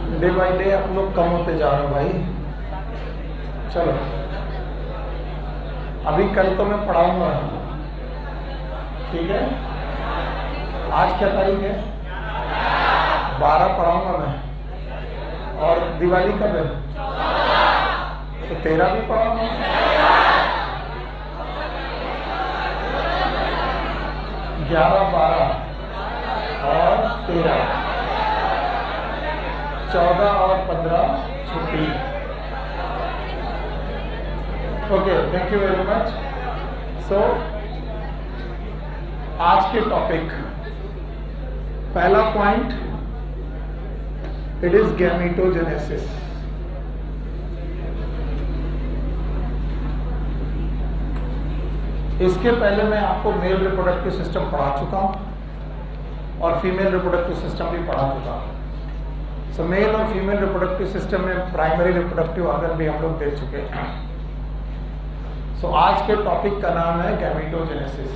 Day by day आप लोग कम होते जा रहे हो भाई। चलो अभी कल तो मैं पढ़ाऊंगा, ठीक है। आज क्या तारीख है? 12 पढ़ाऊंगा मैं। और दिवाली कब है? तो 13 भी पढ़ाऊंगा। 11, 12 और 13, 14 और 15 छुट्टी। Okay, thank you very much. So आज के टॉपिक, पहला पॉइंट, इट इज गैमेटोजेनेसिस। इसके पहले मैं आपको मेल रिप्रोडक्टिव सिस्टम पढ़ा चुका हूं और फीमेल रिप्रोडक्टिव सिस्टम भी पढ़ा चुका हूं। सो मेल और फीमेल रिप्रोडक्टिव सिस्टम में प्राइमरी रिप्रोडक्टिव ऑर्गन भी हम लोग देख चुके हैं। सो आज के टॉपिक का नाम है गैमेटोजेनेसिस।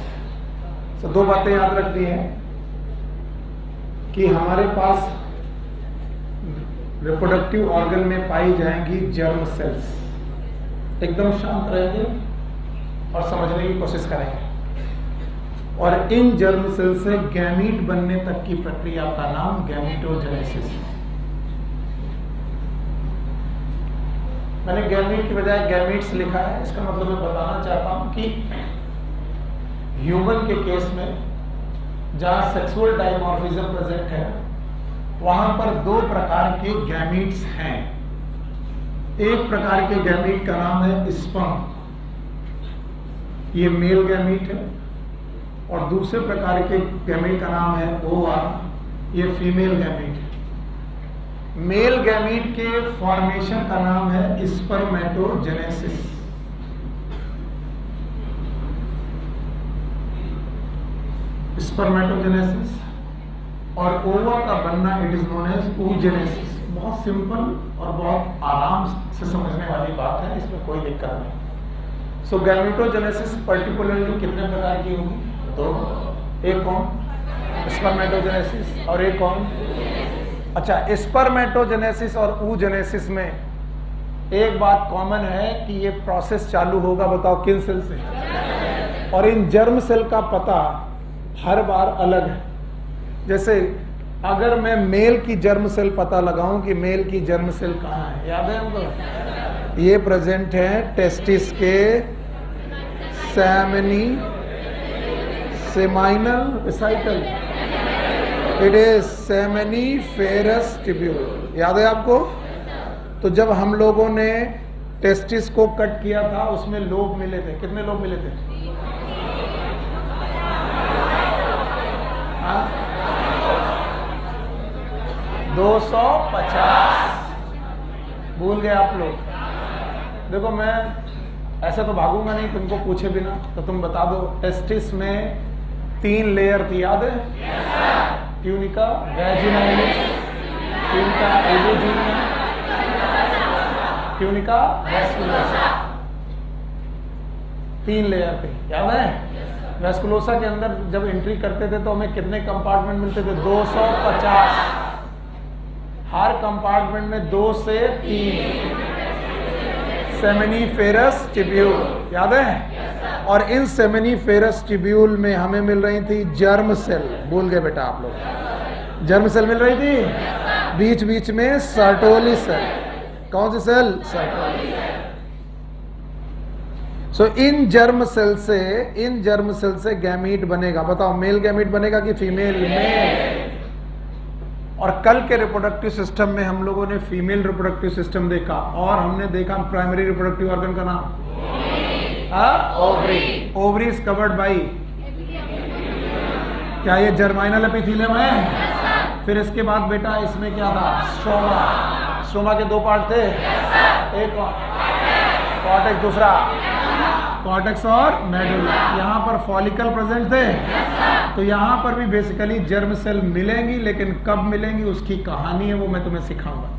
सो दो बातें याद रख दी हैं कि हमारे पास रिप्रोडक्टिव ऑर्गन में पाई जाएंगी जर्म सेल्स। एकदम शांत रहेंगे और समझने की कोशिश करेंगे। और इन जर्म सेल से गैमीट बनने तक की प्रक्रिया का नाम गैमेटोजेनेसिस। मैंने गैमीट की बजाय गैमीट्स लिखा है। इसका मतलब मैं बताना चाहता हूं कि ह्यूमन के केस में जहां सेक्सुअल डायमॉर्फिज्म प्रेजेंट है, वहां पर दो प्रकार के गैमीट्स हैं। एक प्रकार के गैमीट का नाम है स्पर्म, ये मेल गैमीट है, और दूसरे प्रकार के गैमीट का नाम है ओवा, ये फीमेल गैमीट है। मेल गैमीट के फॉर्मेशन का नाम है स्पर्मेटोजेनेसिस। स्पर्मेटोजेनेसिस। और ओवा का बनना it is known as oogenesis। बहुत सिंपल और बहुत आराम से समझने वाली बात है, इसमें कोई दिक्कत नहीं। सो गैमेटोजेनेसिस पर्टिकुलरली कितने प्रकार की होगी? दो। एक कौन? स्पर्मेटोजेनेसिस। और एक कौन? अच्छा, स्पर्मेटोजेनेसिस और oogenesis में एक बात कॉमन है कि ये प्रोसेस चालू होगा, बताओ किन सेल से? और इन जर्म सेल का पता हर बार अलग है। जैसे अगर मैं मेल की जर्म सेल पता लगाऊं कि मेल की जर्म सेल कहाँ है, याद है हमको? ये प्रेजेंट है टेस्टिस के semini seminal vesicle, it is seminiferous tubule. याद है आपको? तो जब हम लोगों ने टेस्टिस को कट किया था, उसमें लोब मिले थे। कितने लोब मिले थे? 250। भूल गए आप लोग? देखो मैं ऐसे तो भागूंगा नहीं तुमको पूछे बिना, तो तुम बता दो। टेस्टिस में 3 लेयर थी, याद है? Tunica, vaginalis, tunica albuginea, tunica vasculosa. 3 layer थे, याद है? वेस्कुलोसा के अंदर जब एंट्री करते थे तो हमें कितने कंपार्टमेंट मिलते थे? 250। हर कंपार्टमेंट में 2 से 3 सेमिनिफेरस ट्यूब्यूल, याद है? और इन सेमिनिफेरस ट्यूब्यूल में हमें मिल रही थी जर्म सेल। भूल गए बेटा आप लोग? जर्म सेल मिल रही थी, बीच बीच में सर्टोली सेल। कौन सी सेल? Sertoli cell. सो इन जर्म सेल से गैमीट बनेगा। बताओ मेल गैमीट बनेगा कि फीमेल? मेल। और कल के रिप्रोडक्टिव सिस्टम में हम लोगों ने फीमेल रिप्रोडक्टिव सिस्टम देखा, और हमने देखा प्राइमरी रिप्रोडक्टिव ऑर्गन का नाम ovary. Ovary is covered by, क्या ये जर्माइनल एपिथेलियम है? फिर इसके बाद बेटा इसमें क्या था? स्ट्रोमा। स्ट्रोमा के 2 पार्ट थे, एक कॉर्टेक्स, दूसरा कॉर्टेक्स और मेडुला। यहाँ पर फॉलिकल प्रेजेंट थे, तो यहाँ पर भी बेसिकली जर्म सेल मिलेंगी, लेकिन कब मिलेंगी उसकी कहानी है, वो मैं तुम्हें सिखाऊंगा।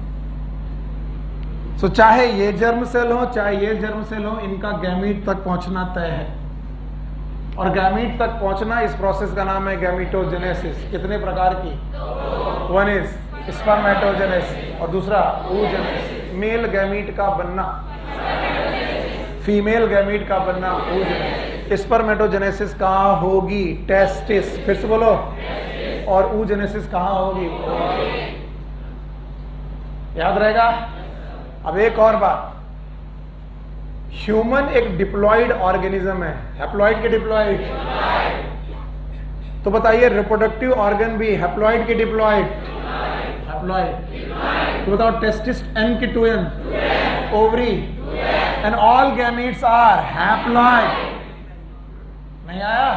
सो चाहे ये जर्म सेल हो चाहे ये जर्म सेल हो, इनका गैमीट तक पहुंचना तय है। और गैमीट तक पहुंचना, इस प्रोसेस का नाम है गैमेटोजेनेसिस। कितने प्रकार की? 1 इज स्पर्मेटोजेनेसिस, और दूसरा oogenesis, मेल गैमीट का बनना, फीमेल गैमीट का बनना oogenesis। स्पर्मेटोजेनेसिस कहाँ होगी? टेस्टिस, फिर से बोलो, और oogenesis कहाँ होगी? याद रहेगा? अब एक और बात, ह्यूमन एक डिप्लॉइड ऑर्गेनिज्म है, हैप्लॉइड के डिप्लॉइड, तो बताइए रिप्रोडक्टिव ऑर्गन भी हैप्लॉइड के डिप्लॉइड? हैप्लॉइड। तो बताओ टेस्टिस n के 2n, ovary, and all gametes are haploid. नहीं आया?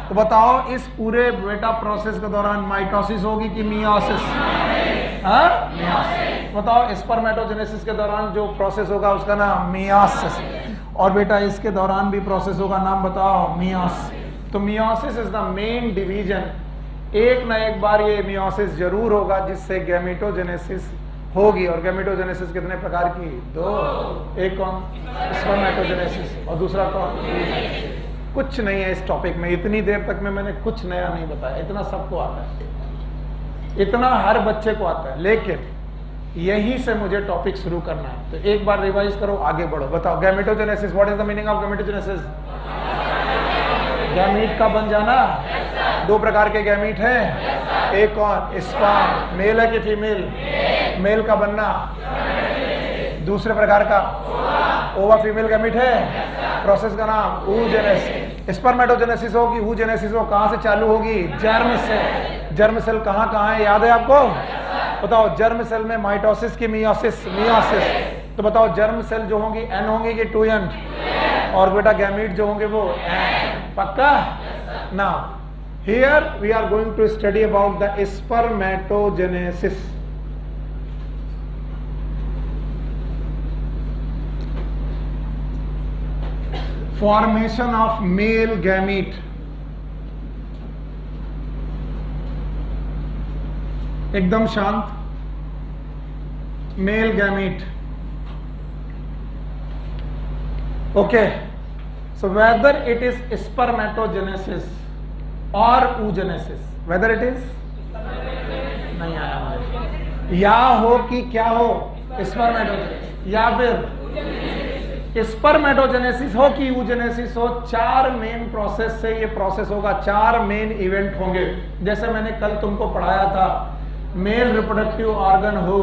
तो बताओ इस पूरे बेटा प्रोसेस के दौरान माइटोसिस होगी कि मियोसिस? बताओ स्पर्मेटोजेनेसिस के दौरान जो प्रोसेस होगा उसका नाम मियोसिस, और बेटा इसके दौरान भी प्रोसेस होगा, नाम बताओ मियोसिस। तो meiosis is the main division. एक ना एक बार ये मियोसिस जरूर होगा जिससे गैमेटोजेनेसिस होगी। और गैमेटोजेनेसिस कितने प्रकार की? दो। एक कौन? स्पर्मेटोजेनेसिस, और दूसरा कौन? कुछ नहीं है इस टॉपिक में, इतनी देर तक में मैंने कुछ नया नहीं बताया, इतना सबको आता है, इतना हर बच्चे को आता है, लेकिन यही से मुझे टॉपिक शुरू करना है। तो एक बार रिवाइज करो, आगे बढ़ो। बताओ gametogenesis, what is the meaning of gametogenesis? Gamete का बन जाना। दो प्रकार के गैमीट हैं, एक कौन? स्पर्म, मेल है कि फीमेल? मेल का बनना। दूसरे प्रकार का ओवा, फीमेल गैमीट है, प्रोसेस का नाम oogenesis। स्पर्मेटोजेनेसिस हो कि oogenesis हो, कहां से चालू होगी? Germ cell. जर्म सेल कहां कहां है, याद है आपको? बताओ जर्म सेल में माइटोसिस की मियोसिस? मियोसिस। तो बताओ जर्म सेल जो होंगी n होंगी कि 2n? और बेटा गैमीट जो होंगे वो n। पक्का? Now here we are going to study about the spermatogenesis. Formation of male gamete. एकदम शांत। Male gamete, okay. So whether it is spermatogenesis और oogenesis, वेदर इट इज, नहीं आया हमारे, या हो कि क्या हो? स्पर्मेटोजेनेसिस, या फिर स्पर्मेटोजेनेसिस हो कि oogenesis हो, चार मेन प्रोसेस से ये प्रोसेस होगा, चार मेन इवेंट होंगे। जैसे मैंने कल तुमको पढ़ाया था, मेल रिप्रोडक्टिव ऑर्गन हो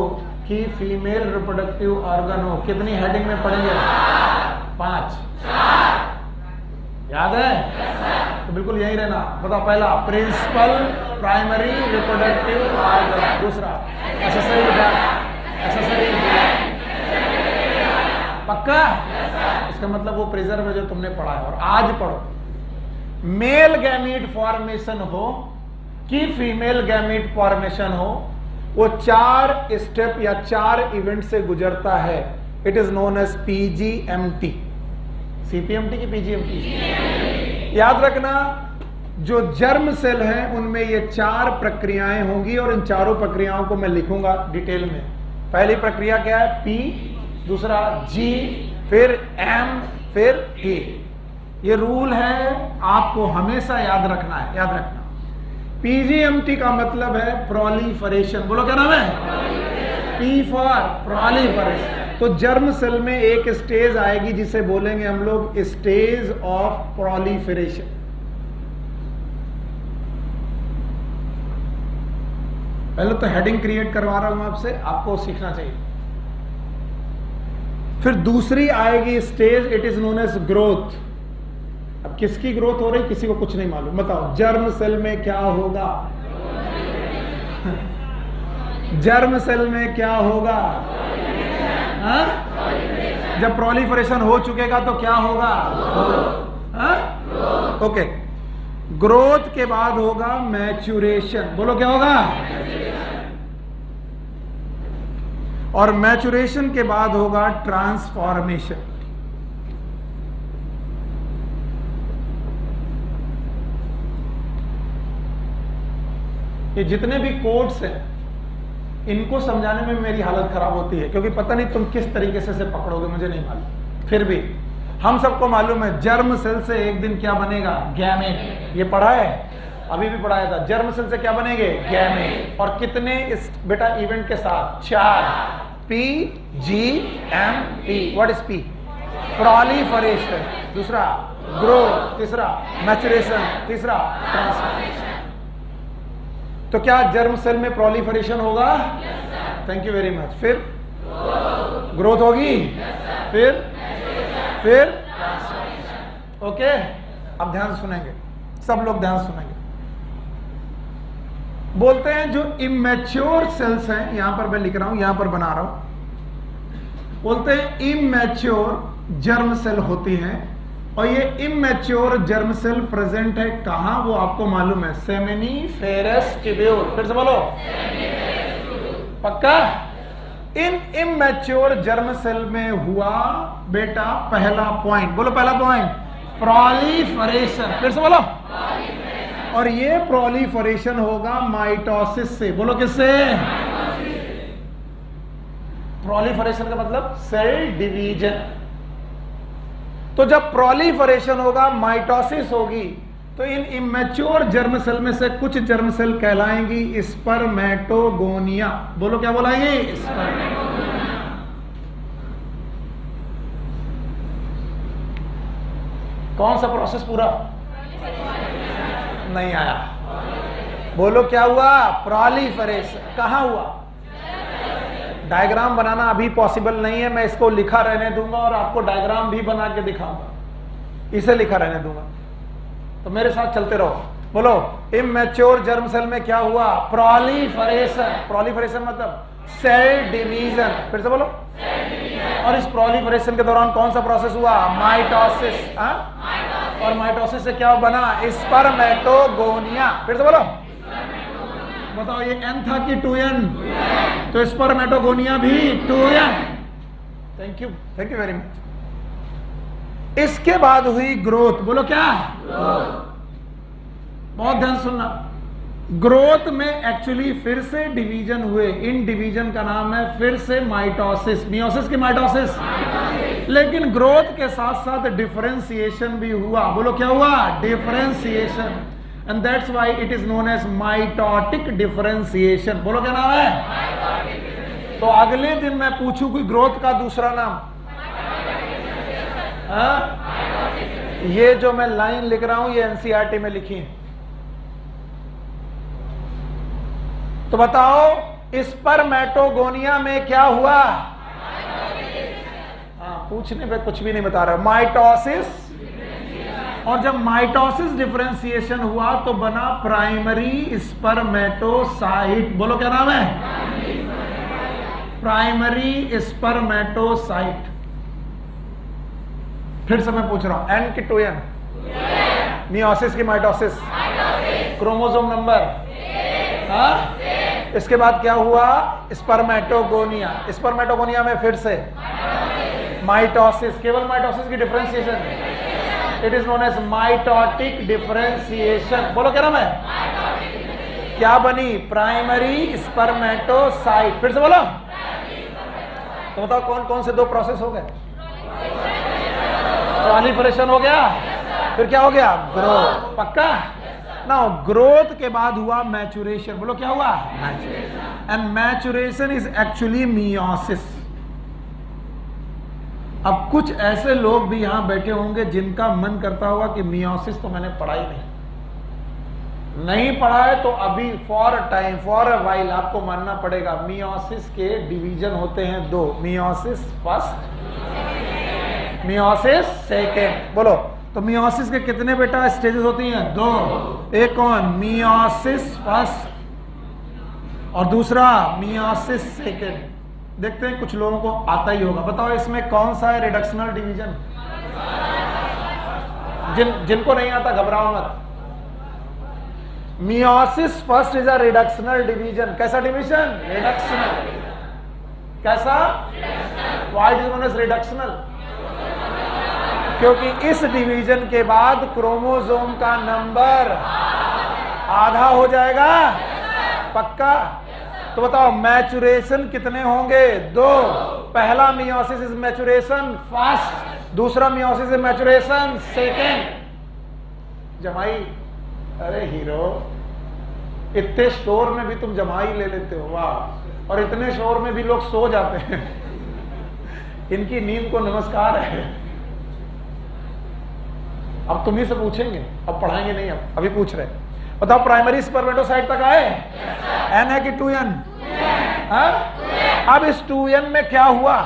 कि फीमेल रिप्रोडक्टिव ऑर्गन हो, कितनी हेडिंग में पढ़ेंगे? 5। याद है? तो बिल्कुल यही रहना। बताओ पहला प्रिंसिपल प्राइमरी रिप्रोडक्टिव ऑर्गन, दूसरा एक्सेसरी, पक्का? इसका मतलब वो प्रिजर्व जो तुमने पढ़ा है। और आज पढ़ो, मेल गैमीट फॉर्मेशन हो कि फीमेल गैमीट फॉर्मेशन हो, वो 4 स्टेप या 4 इवेंट से गुजरता है। It is known as PGMT। CPMT की PGMT? याद रखना, जो जर्म सेल है उनमें ये 4 प्रक्रियाएं होंगी, और इन चारों प्रक्रियाओं को मैं लिखूंगा डिटेल में। पहली प्रक्रिया क्या है? P, दूसरा G, फिर M, फिर T। ये रूल है, आपको हमेशा याद रखना है, याद रखना। PGMT का मतलब है प्रोलिफरेशन। बोलो क्या नाम है? P for proliferation. तो जर्म सेल में एक स्टेज आएगी जिसे बोलेंगे हम लोग स्टेज ऑफ प्रोलिफरेशन। पहले तो हेडिंग क्रिएट करवा रहा हूं आपसे, आपको सीखना चाहिए। फिर दूसरी आएगी stage, it is known as growth. अब किसकी ग्रोथ हो रही, किसी को कुछ नहीं मालूम। बताओ जर्म सेल में क्या होगा? जर्म सेल में क्या होगा? जब प्रोलिफरेशन हो चुकेगा तो क्या होगा? ओके। ग्रोथ के बाद होगा मैच्यूरेशन। बोलो क्या होगा? और मैच्यूरेशन के बाद होगा ट्रांसफॉर्मेशन। ये जितने भी कोड्स हैं इनको समझाने में मेरी हालत खराब होती है, क्योंकि पता नहीं तुम किस तरीके से पकड़ोगे, मुझे नहीं मालूम। फिर भी हम सबको मालूम है जर्म सेल से एक दिन क्या बनेगा? गैमेट। ये पढ़ा है। अभी भी पढ़ाया था। जर्म सेल से क्या बनेंगे? गैमेट। और कितने इस बेटा इवेंट के साथ? 4। P G M P। What is P? Proliferation, दूसरा ग्रोथ, तीसरा मैचुरेशन, तीसरा ट्रांसफॉर्मेशन। तो क्या जर्म सेल में प्रोलिफरेशन होगा? Thank you very much. फिर ग्रोथ होगी, फिर ओके। अब ध्यान सुनेंगे, सब लोग ध्यान सुनेंगे। बोलते हैं जो इमेच्योर सेल्स हैं, यहां पर मैं लिख रहा हूं, यहां पर बना रहा हूं, बोलते हैं इमेच्योर जर्म सेल होती हैं। और ये इमेच्योर जर्म सेल प्रेजेंट है कहां, वो आपको मालूम है, सेमिनिफेरस ट्यूब्यूल। फिर से बोलो, पक्का? इन इमेच्योर जर्म सेल में हुआ बेटा पहला पॉइंट, बोलो पहला पॉइंट, प्रोलिफरेशन। फिर से बोलो, और ये प्रोलिफरेशन होगा माइटोसिस से। बोलो किससे? प्रोलिफरेशन का मतलब सेल डिवीजन। तो जब प्रोलिफरेशन होगा, माइटोसिस होगी, तो इन इमेच्योर जर्म सेल में से कुछ जर्म सेल कहलाएंगी स्पर्मेटोगोनिया। बोलो क्या बोलाएंगे? स्पर्मेटोगोनिया। कौन सा प्रोसेस पूरा नहीं आया? बोलो क्या हुआ? प्रोलिफरेशन। कहां हुआ? डायग्राम बनाना अभी पॉसिबल नहीं है, मैं इसको लिखा रहने दूंगा और आपको डायग्राम भी बना के दिखाऊंगा, इसे लिखा रहने दूंगा। तो मेरे साथ चलते रहो। बोलो, इमेच्योर जर्म सेल में क्या हुआ? प्रोलिफरेशन। प्रोलिफरेशन मतलब सेल डिवीजन। फिर से बोलो, और इस प्रोलिफरेशन के दौरान कौन सा प्रोसेस हुआ? माइटोसिस। और माइटोसिस से क्या बना? स्पर्मेटोगोनिया। फिर से बोलो, बताओ ये N था कि 2N? तो स्पर्मेटोगोनिया भी 2N। Thank you very much. इसके बाद हुई ग्रोथ। बोलो क्या? बहुत ध्यान सुनना। ग्रोथ में एक्चुअली फिर से डिवीजन हुए, इन डिवीजन का नाम है फिर से माइटोसिस। मियोसिस की माइटोसिस। लेकिन ग्रोथ के साथ साथ डिफरेंशिएशन भी हुआ। बोलो क्या हुआ? Differentiation. And that's why it is known as mitotic differentiation. बोलो क्या नाम है? तो अगले दिन मैं पूछूं कि ग्रोथ का दूसरा नाम, ये जो मैं लाइन लिख रहा हूं ये एनसीईआरटी में लिखी है। तो बताओ स्पर्मेटोगोनिया में क्या हुआ? पूछने पे कुछ भी नहीं बता रहा। माइटोसिस। और जब माइटोसिस डिफरेंशिएशन हुआ तो बना प्राइमरी स्पर्मेटोसाइट। बोलो क्या नाम है? Primary spermatocyte. फिर से मैं पूछ रहा हूं, N की 2N? मियोसिस की माइटोसिस। Chromosome number? इसके बाद क्या हुआ? स्पर्मेटोगोनिया। स्पर्मेटोगोनिया में फिर से माइटोसिस। केवल माइटोसिस की differentiation, it is known as mitotic differentiation. बोलो क्या नाम है? क्या बनी? Primary spermatocyte. फिर से बोलो। तो बताओ कौन कौन से 2 प्रोसेस हो गए? प्रोलिफरेशन हो गया, फिर क्या हो गया? ग्रोथ। पक्का? नाउ ग्रोथ के बाद हुआ मैचुरेशन। बोलो क्या हुआ? Maturation. And maturation is actually meiosis. अब कुछ ऐसे लोग भी यहां बैठे होंगे जिनका मन करता होगा कि मियोसिस तो मैंने पढ़ा ही नहीं पढ़ा है, तो अभी for time, for a while आपको मानना पड़ेगा। मियोसिस के डिवीजन होते हैं 2, मियोसिस फर्स्ट, मियोसिस सेकेंड। बोलो, तो मियोसिस के कितने बेटा स्टेजेस होती हैं? 2। एक कौन? मियोसिस फर्स्ट और दूसरा मियोसिस सेकेंड। देखते हैं कुछ लोगों को आता ही होगा। बताओ इसमें कौन सा है रिडक्शनल डिवीजन? जिनको नहीं आता घबराओ मत। Meiosis first is a reductional division. कैसा डिवीजन? रिडक्शनल। कैसा? Why is known as reductional? क्योंकि इस डिवीजन के बाद क्रोमोसोम का नंबर आधा हो जाएगा। पक्का? तो बताओ मैचुरेशन कितने होंगे? 2। पहला मियोसिस इज मैचुरेशन फर्स्ट, दूसरा मियोसिस इज मैचुरेशन सेकेंड। जमाई अरे हीरो, इतने शोर में भी तुम जमा ही ले लेते हो, वाह। और इतने शोर में भी लोग सो जाते हैं। इनकी नींद को नमस्कार है। अब तुम ही से पूछेंगे, अब पढ़ाएंगे नहीं, अब अभी पूछ रहे। बताओ प्राइमरी स्पर्मेटोसाइट तक आए? एन है कि 2n? अब इस 2n में क्या हुआ?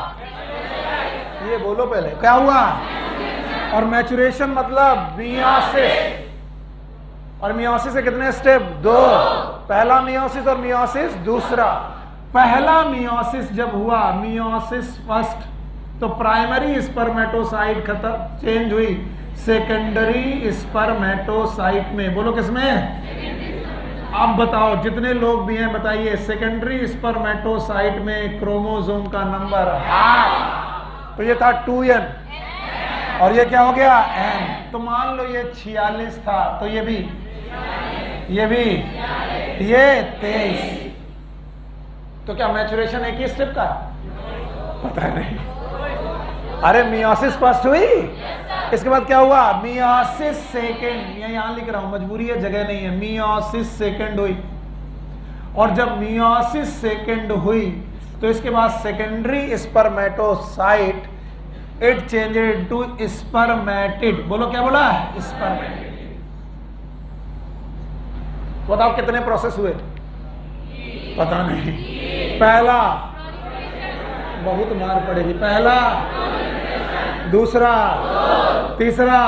ये बोलो पहले, क्या हुआ? और मैचुरेशन मतलब मियोसिस। और मियोसिस के कितने स्टेप? 2। पहला मियोसिस और मियोसिस दूसरा। पहला मियोसिस जब हुआ, मियोसिस फर्स्ट, तो प्राइमरी स्पर्मेटोसाइट खत्म, चेंज हुई सेकेंडरी स्पर्मेटोसाइट में। बोलो किसमें? अब बताओ जितने लोग भी हैं बताइए, सेकेंडरी स्पर्मेटोसाइट में क्रोमोसोम का नंबर हाफ। तो ये था 2n और ये क्या हो गया? n। तो मान लो ये 46 था, तो ये भी, ये 23। तो क्या मैचुरेशन एक ही स्टेप का? पता नहीं। अरे मियोसिस फर्स्ट हुई, इसके बाद क्या हुआ? Meiosis second. मैं यहां लिख रहा हूं, मजबूरी है, जगह नहीं है। मियोसिस सेकेंड हुई, और जब मियोसिस सेकेंड हुई तो इसके बाद secondary spermatocyte it changed into spermatid. बोलो क्या बोला? स्पर्मेटिड। बताओ कितने प्रोसेस हुए? पता नहीं। पहला, बहुत मार पड़ेगी, पहला, दूसरा, तीसरा,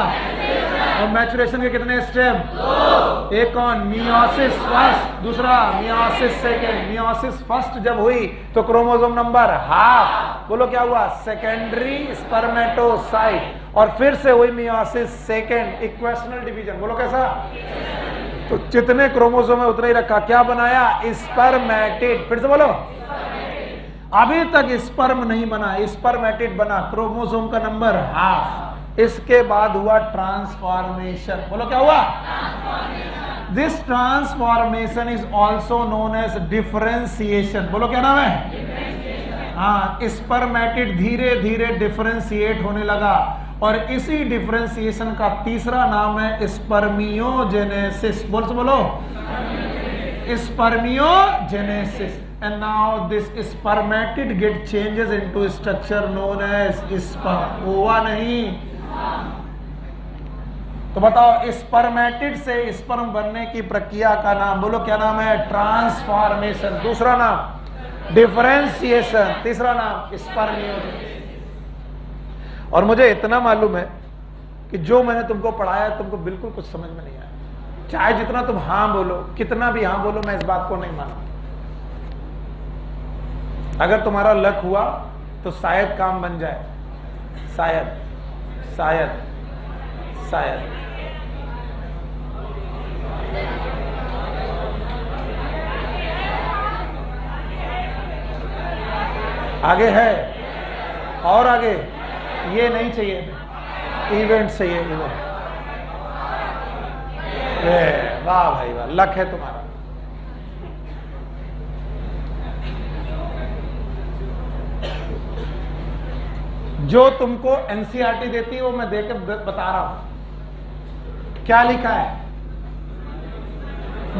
और मैचुरेशन के कितने स्टेप? एक कौन? मियोसिस फर्स्ट, दूसरा मियोसिस सेकेंड। मियोसिस फर्स्ट जब हुई तो क्रोमोसोम नंबर हाफ। बोलो क्या हुआ? Secondary spermatocyte. और फिर से हुई मियोसिस सेकेंड, इक्वेशनल डिवीजन। बोलो कैसा? तो जितने क्रोमोसोम है उतने ही रखा, क्या बनाया? स्पर्मेटिड। फिर से बोलो। अभी तक स्पर्म नहीं बना, स्पर्मेटिड बना, क्रोमोसोम का नंबर हाफ। इसके बाद हुआ ट्रांसफॉर्मेशन। बोलो क्या हुआ? This transformation is also known as differentiation. बोलो क्या नाम है? हाँ, स्पर्मेटिड धीरे धीरे डिफरेंशिएट होने लगा, और इसी डिफरेंशिएशन का तीसरा नाम है स्पर्मियोजेनेसिस। बोलो, spermiogenesis. And now this spermatid get changes into structure known as sperm. ओवा नहीं। तो बताओ स्पर्मेटिड से स्पर्म बनने की प्रक्रिया का नाम बोलो, क्या नाम है? ट्रांसफॉर्मेशन। दूसरा नाम डिफरेंशिएशन, तीसरा नाम स्पर्मियोजेनेसिस। और मुझे इतना मालूम है कि जो मैंने तुमको पढ़ाया तुमको बिल्कुल कुछ समझ में नहीं आया। चाहे जितना तुम हाँ बोलो, कितना भी हाँ बोलो, मैं इस बात को नहीं मानूंगा। अगर तुम्हारा लक हुआ तो शायद काम बन जाए, शायद शायद शायद। आगे है और आगे, ये नहीं चाहिए, इवेंट चाहिए, इवेंट। वाह भाई वाह, लक है तुम्हारा। जो तुमको एनसीईआरटी देती है वो मैं देकर बता रहा हूं। क्या लिखा है?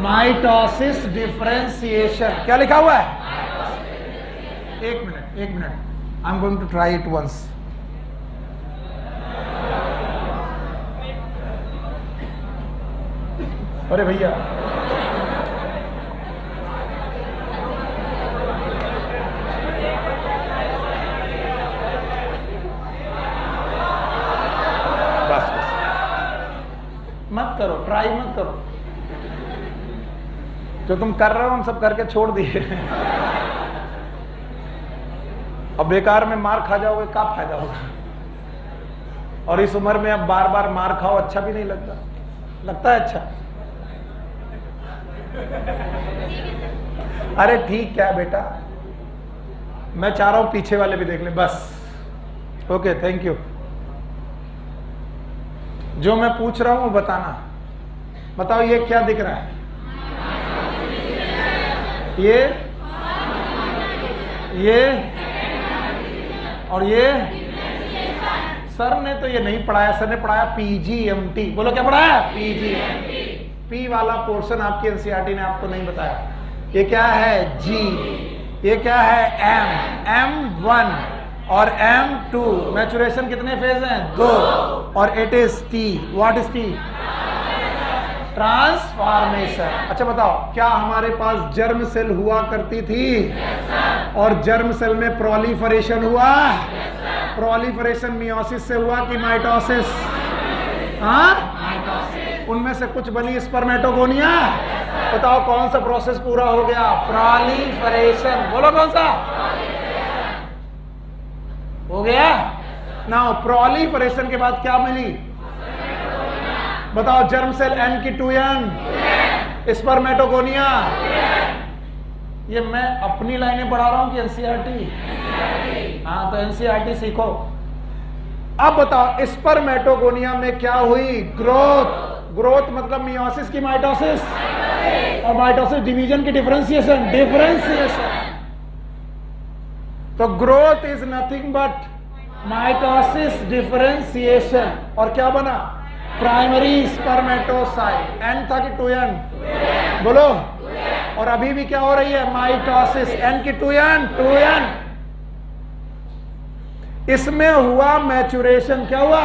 Mitosis differentiation. क्या लिखा हुआ है? एक minute, I am going to try it once. अरे भैया, मत करो, ट्राई मत करो। जो तुम कर रहे हो हम सब करके छोड़ दिए। अब बेकार में मार खा जाओगे, क्या फायदा होगा? और इस उम्र में अब बार बार मार खाओ, अच्छा भी नहीं लगता। लगता है अच्छा? अरे ठीक क्या बेटा, मैं चाह रहा हूं पीछे वाले भी देख ले बस। Okay, thank you. जो मैं पूछ रहा हूं वो बताना। बताओ ये क्या दिख रहा है? ये और ये सर ने तो ये नहीं पढ़ाया, सर ने पढ़ाया पीजीएमटी। बोलो क्या पढ़ाया? पीजीएमटी। पी वाला पोर्शन आपकी एनसीईआरटी ने आपको नहीं बताया। ये क्या है? जी। ये क्या है? एम। M1 और M2। मैचुरेशन कितने फेज हैं? 2। और it is T. What is T? Transformation. अच्छा बताओ, क्या हमारे पास जर्म सेल हुआ करती थी? और जर्म सेल में प्रोलिफरेशन हुआ? प्रोलिफरेशन मियोसिस से हुआ कि माइटोसिस? हाँ, उनमें से कुछ बनी स्पर्मेटोगोनिया। बताओ कौन सा प्रोसेस पूरा हो गया? प्रोलिफरेशन। बोलो कौन सा हो गया? नाउ प्रोलिफरेशन के बाद क्या मिली? बताओ, जर्म सेल N की 2N, स्पर्मेटोगोनिया। ये मैं अपनी लाइनें पढ़ा रहा हूं कि एनसीईआरटी? हाँ, तो एनसीईआरटी सीखो। अब बताओ, स्पर्मेटोगोनिया में क्या हुई? ग्रोथ। ग्रोथ मतलब मियोसिस की माइटोसिस, और माइटोसिस डिवीजन की डिफरेंशिएशन। तो growth is nothing but mitosis differentiation. और क्या बना? Primary spermatocyte. N था कि 2N? बोलो। और अभी भी क्या हो रही है? माइटोसिस। N की 2N। इसमें हुआ मैचुरेशन। क्या हुआ?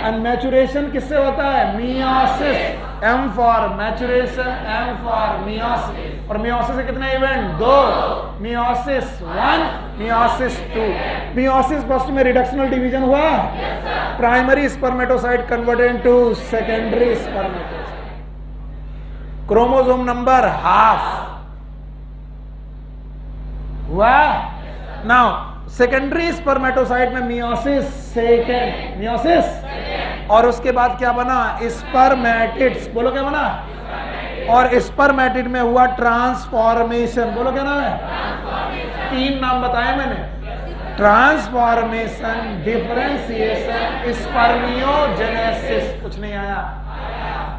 एंड मैचुरेशन किससे होता है? Meiosis. M for maturation, M for meiosis. और मियोसिस से कितने event? 2। Meiosis 1, meiosis 2। Meiosis first में रिडक्शनल डिवीजन हुआ, primary spermatocyte converted into secondary spermatocyte. Chromosome number half हुआ। नाउ सेकेंडरी स्पर्मेटोसाइट में मियोसिस सेकेंड, मियोसिस, और उसके बाद क्या बना? स्पर्मेटिड्स। बोलो क्या बना? और स्पर्मेटिड में हुआ ट्रांसफॉर्मेशन। बोलो क्या नाम है? 3 नाम बताए मैंने। Transformation, differentiation, spermiogenesis. कुछ नहीं आया?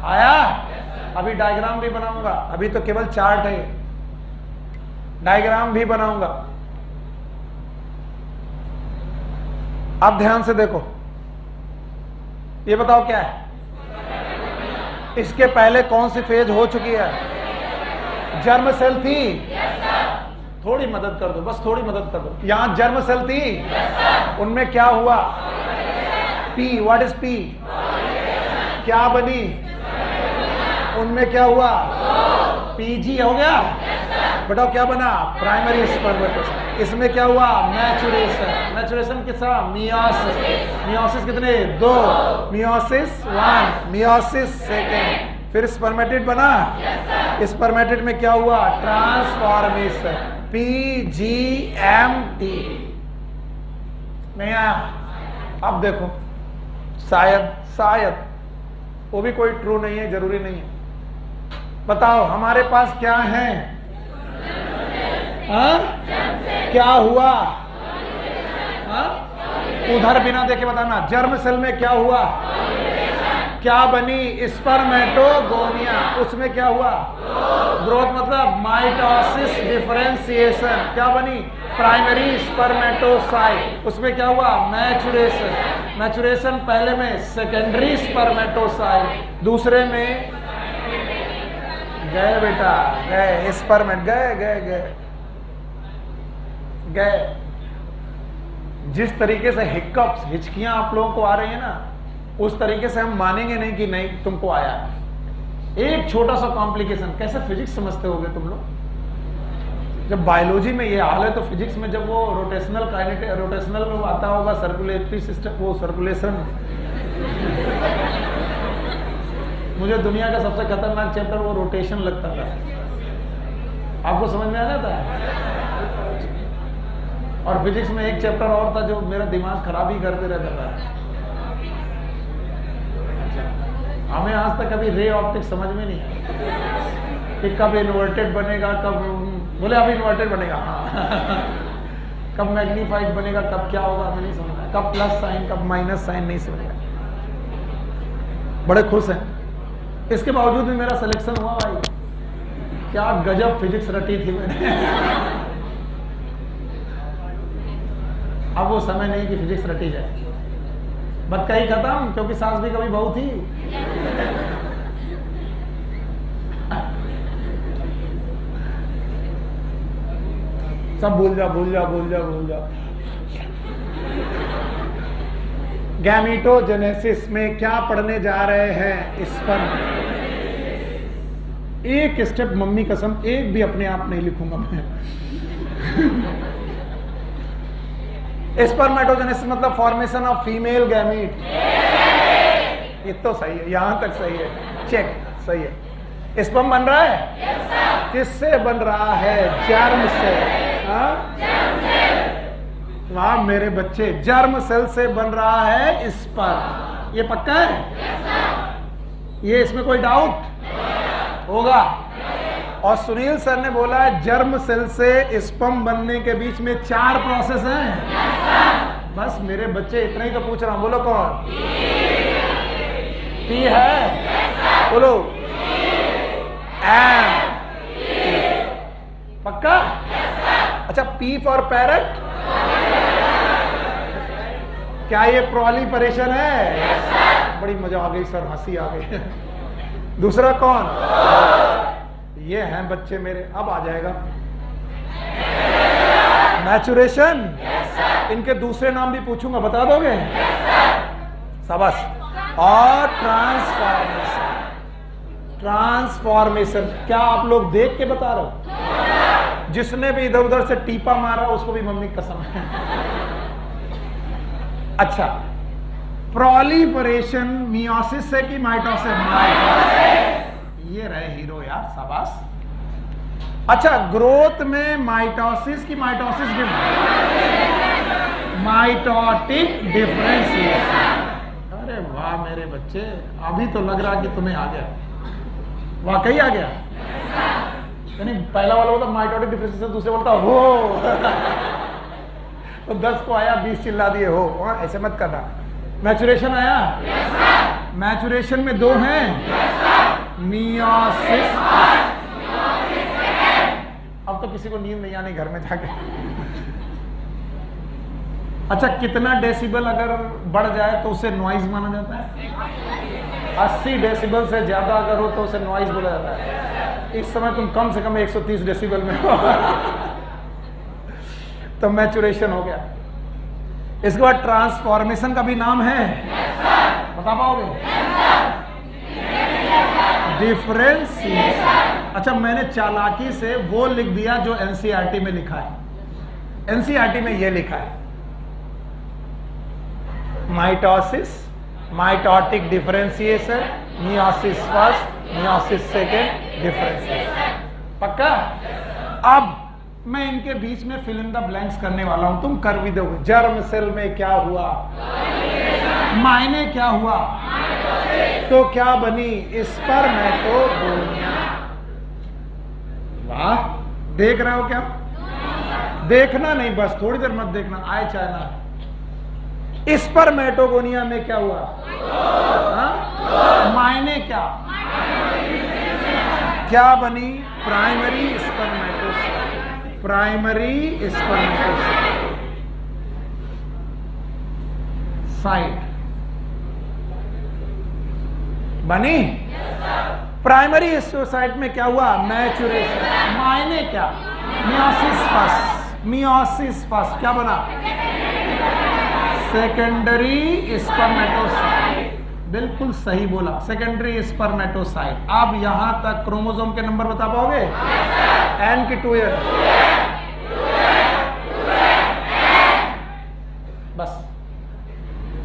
आया? अभी डायग्राम भी बनाऊंगा। अभी तो केवल चार्ट है, डायग्राम भी बनाऊंगा। अब ध्यान से देखो, ये बताओ क्या है? इसके पहले कौन सी फेज हो चुकी है? जर्म सेल थी। थोड़ी मदद कर दो, बस थोड़ी मदद कर दो। यहां जर्म सेल थी। उनमें क्या हुआ? पी। What is P? क्या बनी? उनमें क्या हुआ? पीजी हो गया। बताओ क्या बना? Primary spermatocyte. इसमें क्या हुआ? मैचुरेशन। मैचुरेशन कितना? मियोसिस। मियोसिस कितने? 2। Meiosis 1, meiosis second. फिर स्पर्मेटिड बना। स्पर्मेटिड में क्या हुआ? ट्रांसफॉर्मेशन। PGMT। नहीं आया? अब देखो, शायद वो भी कोई ट्रू नहीं है, जरूरी नहीं है। बताओ हमारे पास क्या है? हाँ? क्या हुआ? हाँ? उधर बिना देखे बताना। जर्म सेल में क्या हुआ? क्या बनी? स्पर्मेटोगोनिया। उसमें क्या हुआ? ग्रोथ मतलब माइटोसिस डिफरेंशिएशन। क्या बनी? Primary spermatocyte. उसमें क्या हुआ? मैचुरेशन। मैचुरेशन पहले में सेकेंडरी स्पर्मेटोसाइट, दूसरे में गए बेटा, गए स्पर्मेट, गए। जिस तरीके से हिक्कप्स, हिचकियां आप लोगों को आ रही है ना, उस तरीके से हम मानेंगे नहीं कि नहीं तुमको आया है। एक छोटा सा कॉम्प्लिकेशन। कैसे फिजिक्स समझते होगे तुम लोग? जब बायोलॉजी में ये हाल है तो फिजिक्स में जब वो रोटेशनल में आता होगा, सर्कुलेटरी सिस्टम, वो सर्कुलेशन। मुझे दुनिया का सबसे खतरनाक चैप्टर वो रोटेशन लगता था। आपको समझ में आ जाता है? और फिजिक्स में एक चैप्टर और था जो मेरा दिमाग खराब ही करते रहता था। हमें आज तक कभी रे ऑप्टिक्स समझ में नहीं आया कि कब इन्वर्टेड बनेगा, कब बोले अब इन्वर्टेड बनेगा, हाँ। कब मैग्नीफाइड बनेगा, कब क्या होगा हमें नहीं समझ, कब प्लस साइन कब माइनस साइन नहीं समझ। बड़े खुश हैं। इसके बावजूद भी मेरा सिलेक्शन हुआ भाई। क्या गजब फिजिक्स रटी थी मैंने। अब वो समय नहीं कि फिजिक्स रटी जाए। बतकही खत्म, क्योंकि सास भी कभी बहू थी। सब भूल जा भूल जा भूल जा भूल जा। गैमीटोजेनेसिस में क्या पढ़ने जा रहे हैं? स्पर्म। एक स्टेप मम्मी कसम एक भी अपने आप नहीं लिखूंगा मैं। स्पर्मेटोजेनेसिस मतलब फॉर्मेशन ऑफ फीमेल गैमीट। ये तो सही है, यहां तक सही है, चेक सही है। स्पर्म बन रहा है? किससे बन रहा है? जर्म से। वाह मेरे बच्चे, जर्म सेल से बन रहा है स्पर्म। ये पक्का है? ये इसमें कोई डाउट होगा? और सुनील सर ने बोला है जर्म सेल से स्पर्म बनने के बीच में 4 प्रोसेस हैं। बस मेरे बच्चे इतना ही तो पूछ रहा हूं, बोलो कौन? पी है? बोलो एम। पक्का? अच्छा, पी फॉर पैरट। क्या ये प्रोलिफरेशन है? बड़ी मजा आ गई सर, हंसी आ गई। दूसरा कौन? ये हैं बच्चे मेरे, अब आ जाएगा मैचुरेशन। इनके दूसरे नाम भी पूछूंगा, बता दोगे? शाबाश। और ट्रांसफॉर्मेशन। ट्रांसफॉर्मेशन क्या आप लोग देख के बता रहे हो? जिसने भी इधर उधर से टीपा मारा उसको भी मम्मी कसम है। अच्छा, प्रोलिफरेशन मियोसिस से कि माइटोसिस? ये रहे हीरो यार, शाबाश। अच्छा, ग्रोथ में माइटोसिस की माइटोसिस माइटोटिक डिफरेंशिएशन। अरे वाह मेरे बच्चे, अभी तो लग रहा कि तुम्हें आ गया, वाकई आ गया। यानी पहला वाला बोलता माइटोटिक डिफरेंशिएशन, दूसरे बोलता हो। तो 10 को आया 20 चिल्ला दिए हो, ऐसे मत करना। मैचुरेशन आया? मैचुरेशन में 2 हैं, मियोसिस। अब तो किसी को नींद नहीं आनी घर में जाके। अच्छा, कितना डेसिबल अगर बढ़ जाए तो उसे नॉइज माना जाता है? 80 डेसिबल से ज्यादा अगर हो तो उसे नॉइज बोला जाता है। इस समय तुम कम से कम 130 डेसिबल में हो। तो मैचुरेशन हो गया। इसके बाद ट्रांसफॉर्मेशन का भी नाम है, बता पाओगे? डिफरेंशिएशन। अच्छा, मैंने चालाकी से वो लिख दिया जो एनसीईआरटी में लिखा है। एनसीईआरटी में ये लिखा है, mitosis, mitotic differentiation, meiosis first, meiosis second, differentiation. पक्का? अब मैं इनके बीच में फिल इन द ब्लैंक्स करने वाला हूं, तुम कर भी दोगे। जर्म सेल में क्या हुआ? मायने क्या हुआ? तो क्या बनी? स्पर्मेटोगोनिया। वाह, देख रहे हो क्या? देखना नहीं, बस थोड़ी देर मत देखना, आए चाहे ना। स्पर्मेटोगोनिया में क्या हुआ? मायने क्या? क्या बनी? Primary spermatocyte. प्राइमरी स्पर्मेटोसाइट बनी। प्राइमरी स्पर्मेटोसाइट में क्या हुआ? मैचुरेशन। मायने क्या? Meiosis first. मियोसिस फर्स्ट क्या बना? Secondary spermatocyte. बिल्कुल सही बोला, सेकेंडरी स्पर्मेटोसाइट। अब यहां तक क्रोमोसोम के नंबर बता पाओगे? एन की 2 बस।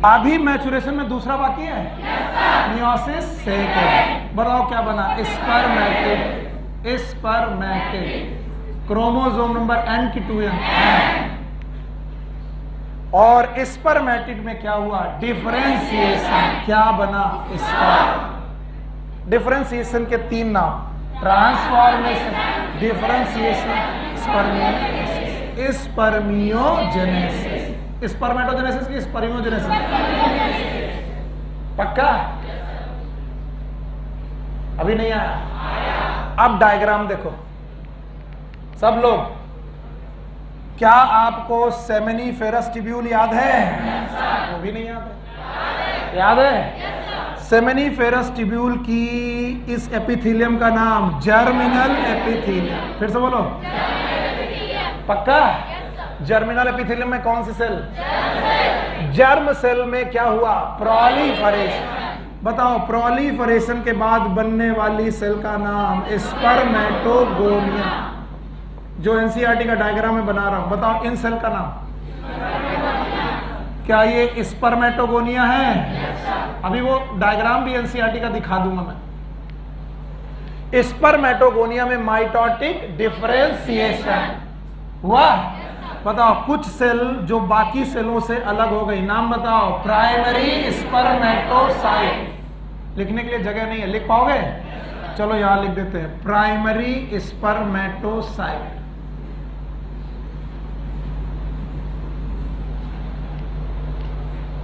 अभी मैचुरेशन में दूसरा बाकी है, मियोसिस सेकेंड। बताओ क्या बना? Spermatid. Spermatid chromosome number n की 2 और स्पर्मेटिड में क्या हुआ? डिफरेंशिएशन। क्या बना? स्पर्म। डिफरेंशिएशन के 3 नाम, transformation, differentiation, spermiogenesis. Spermiogenesis. Spermatogenesis की स्पर्मियोजेनेसिस। पक्का? अभी नहीं आया? अब डायग्राम देखो सब लोग। क्या आपको सेमिनिफेरस ट्यूब्यूल याद है? वो भी नहीं याद है? याद है? सेमिनिफेरस ट्यूब्यूल की इस एपिथेलियम का नाम जर्मिनल एपिथेलियम। फिर से बोलो। पक्का? जर्मिनल एपिथेलियम में कौन सी सेल? जर्म सेल में क्या हुआ? प्रोलिफरेशन। बताओ प्रोलिफरेशन के बाद बनने वाली सेल का नाम स्पर्मेटोगोनिया। जो एनसीईआरटी का डायग्राम में बना रहा हूं, बताओ इन सेल का नाम क्या? ये स्पर्मेटोगोनिया है। अभी वो डायग्राम भी एनसीईआरटी का दिखा दूंगा मैं। स्पर्मेटोगोनिया में माइटोटिक डिफरेंशिएशन हुआ। बताओ कुछ सेल जो बाकी सेलों से अलग हो गई, नाम बताओ। Primary spermatocyte. लिखने के लिए जगह नहीं है, लिख पाओगे? चलो यहां लिख देते हैं, प्राइमरी स्पर्मेटोसाइट।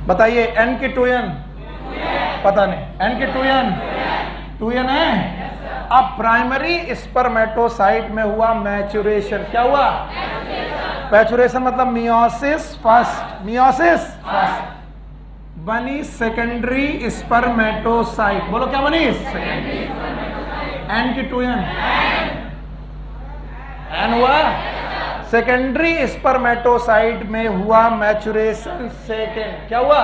बताइए एन की 2n? पता नहीं। एन की 2n है। अब प्राइमरी स्पर्मेटोसाइट में हुआ मैच्योरेशन। क्या हुआ? मैच्योरेशन मतलब मियोसिस फर्स्ट। Meiosis first. बनी सेकेंडरी स्पर्मेटोसाइट। बोलो क्या बनी? एन की 2n। एन हुआ। सेकेंडरी स्पर्मेटोसाइट में हुआ मैच्योरेशन सेकेंड। क्या हुआ?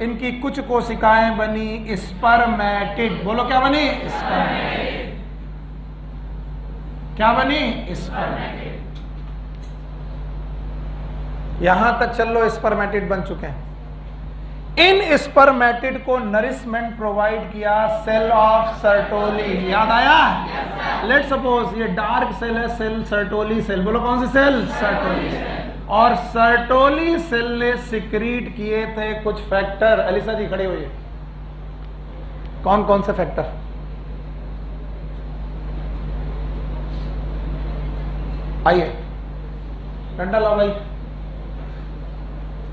इनकी कुछ कोशिकाएं बनी स्पर्मेटिड। बोलो क्या बनी? स्पर्मेटिड। क्या बनी? स्पर्मेटिड। यहां तक चल लो, स्पर्मेटिड बन चुके हैं। इन स्पर्मेटिड को नरिशमेंट प्रोवाइड किया सेल ऑफ सर्टोली। याद आया? लेट सपोज ये डार्क सेल है, सेल सर्टोली सेल। बोलो कौन सी सेल? सर्टोली। और सर्टोली सेल ने सिक्रीट किए थे कुछ फैक्टर। अलीसा जी खड़े हुए, कौन कौन से फैक्टर? आइए डंडा लाओ भाई।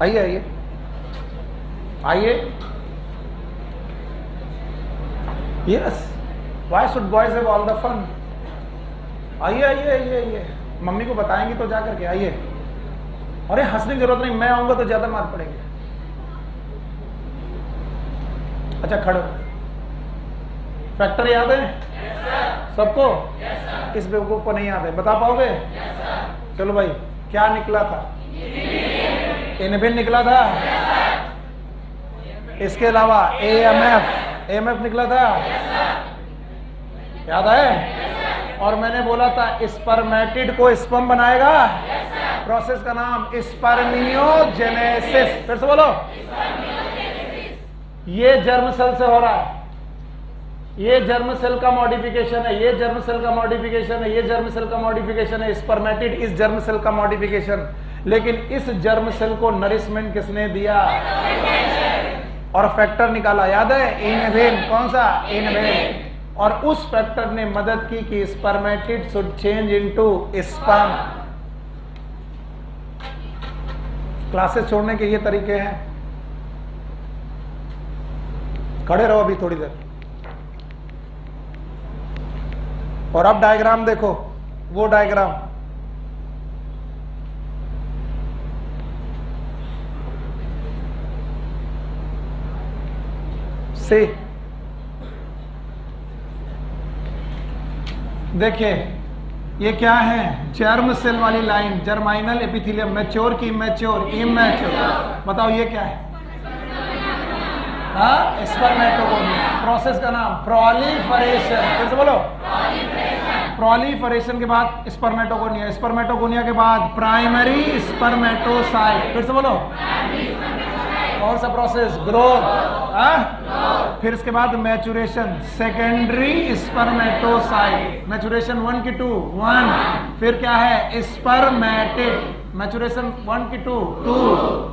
आइए आइए आइए। Yes, why should boys have all the fun? आइए आइए आइए आइए। मम्मी को बताएंगे तो जाकर के। आइए। अरे हंसने की जरूरत नहीं, मैं आऊंगा तो ज्यादा मार पड़ेंगे। अच्छा खड़ो। फैक्टर याद है सबको? इस बेवकूफ को नहीं याद है, बता पाओगे? चलो भाई, क्या निकला था? इनहिबिन निकला था। इसके अलावा एएमएफ निकला था। याद है? और मैंने बोला था स्पर्मेटिड को स्पर्म बनाएगा। प्रोसेस का नाम स्पर्मियोजेनेसिस। फिर से बोलो। ये जर्म सेल से हो रहा है। ये जर्म सेल का मॉडिफिकेशन है, ये जर्म सेल का मॉडिफिकेशन है, ये जर्म सेल का मॉडिफिकेशन है। स्पर्मेटिड इस जर्म सेल का मॉडिफिकेशन। लेकिन इस जर्म सेल को नरिशमेंट किसने दिया? और फैक्टर निकाला। याद है? इनहिबिन। कौन सा? इनहिबिन। और उस फैक्टर ने मदद की कि spermatid should change into sperm. Classes छोड़ने के ये तरीके हैं। खड़े रहो अभी थोड़ी देर। और अब डायग्राम देखो, वो डायग्राम। से देखिए ये क्या है? जर्म सेल वाली लाइन, जर्माइनल एपिथेलियम। मैच्योर की इमैच्योर? इमैच्योर। बताओ ये क्या है? हाँ, स्पर्मेटोगोनिया। प्रोसेस का नाम प्रोलिफरेशन। फिर से बोलो। प्रोलिफरेशन के बाद स्पर्मेटोगोनिया। स्पर्मेटोगोनिया के बाद प्राइमरी स्पर्मेटोसाइट। फिर से बोलो। कौन सा प्रोसेस? ग्रोथ। फिर इसके बाद मैच्योरेशन, सेकेंडरी स्पर्मेटोसाइट। मैच्योरेशन 1 की 2 1। फिर क्या है? स्पर्मेटिड। मैच्योरेशन 1 की 2 2।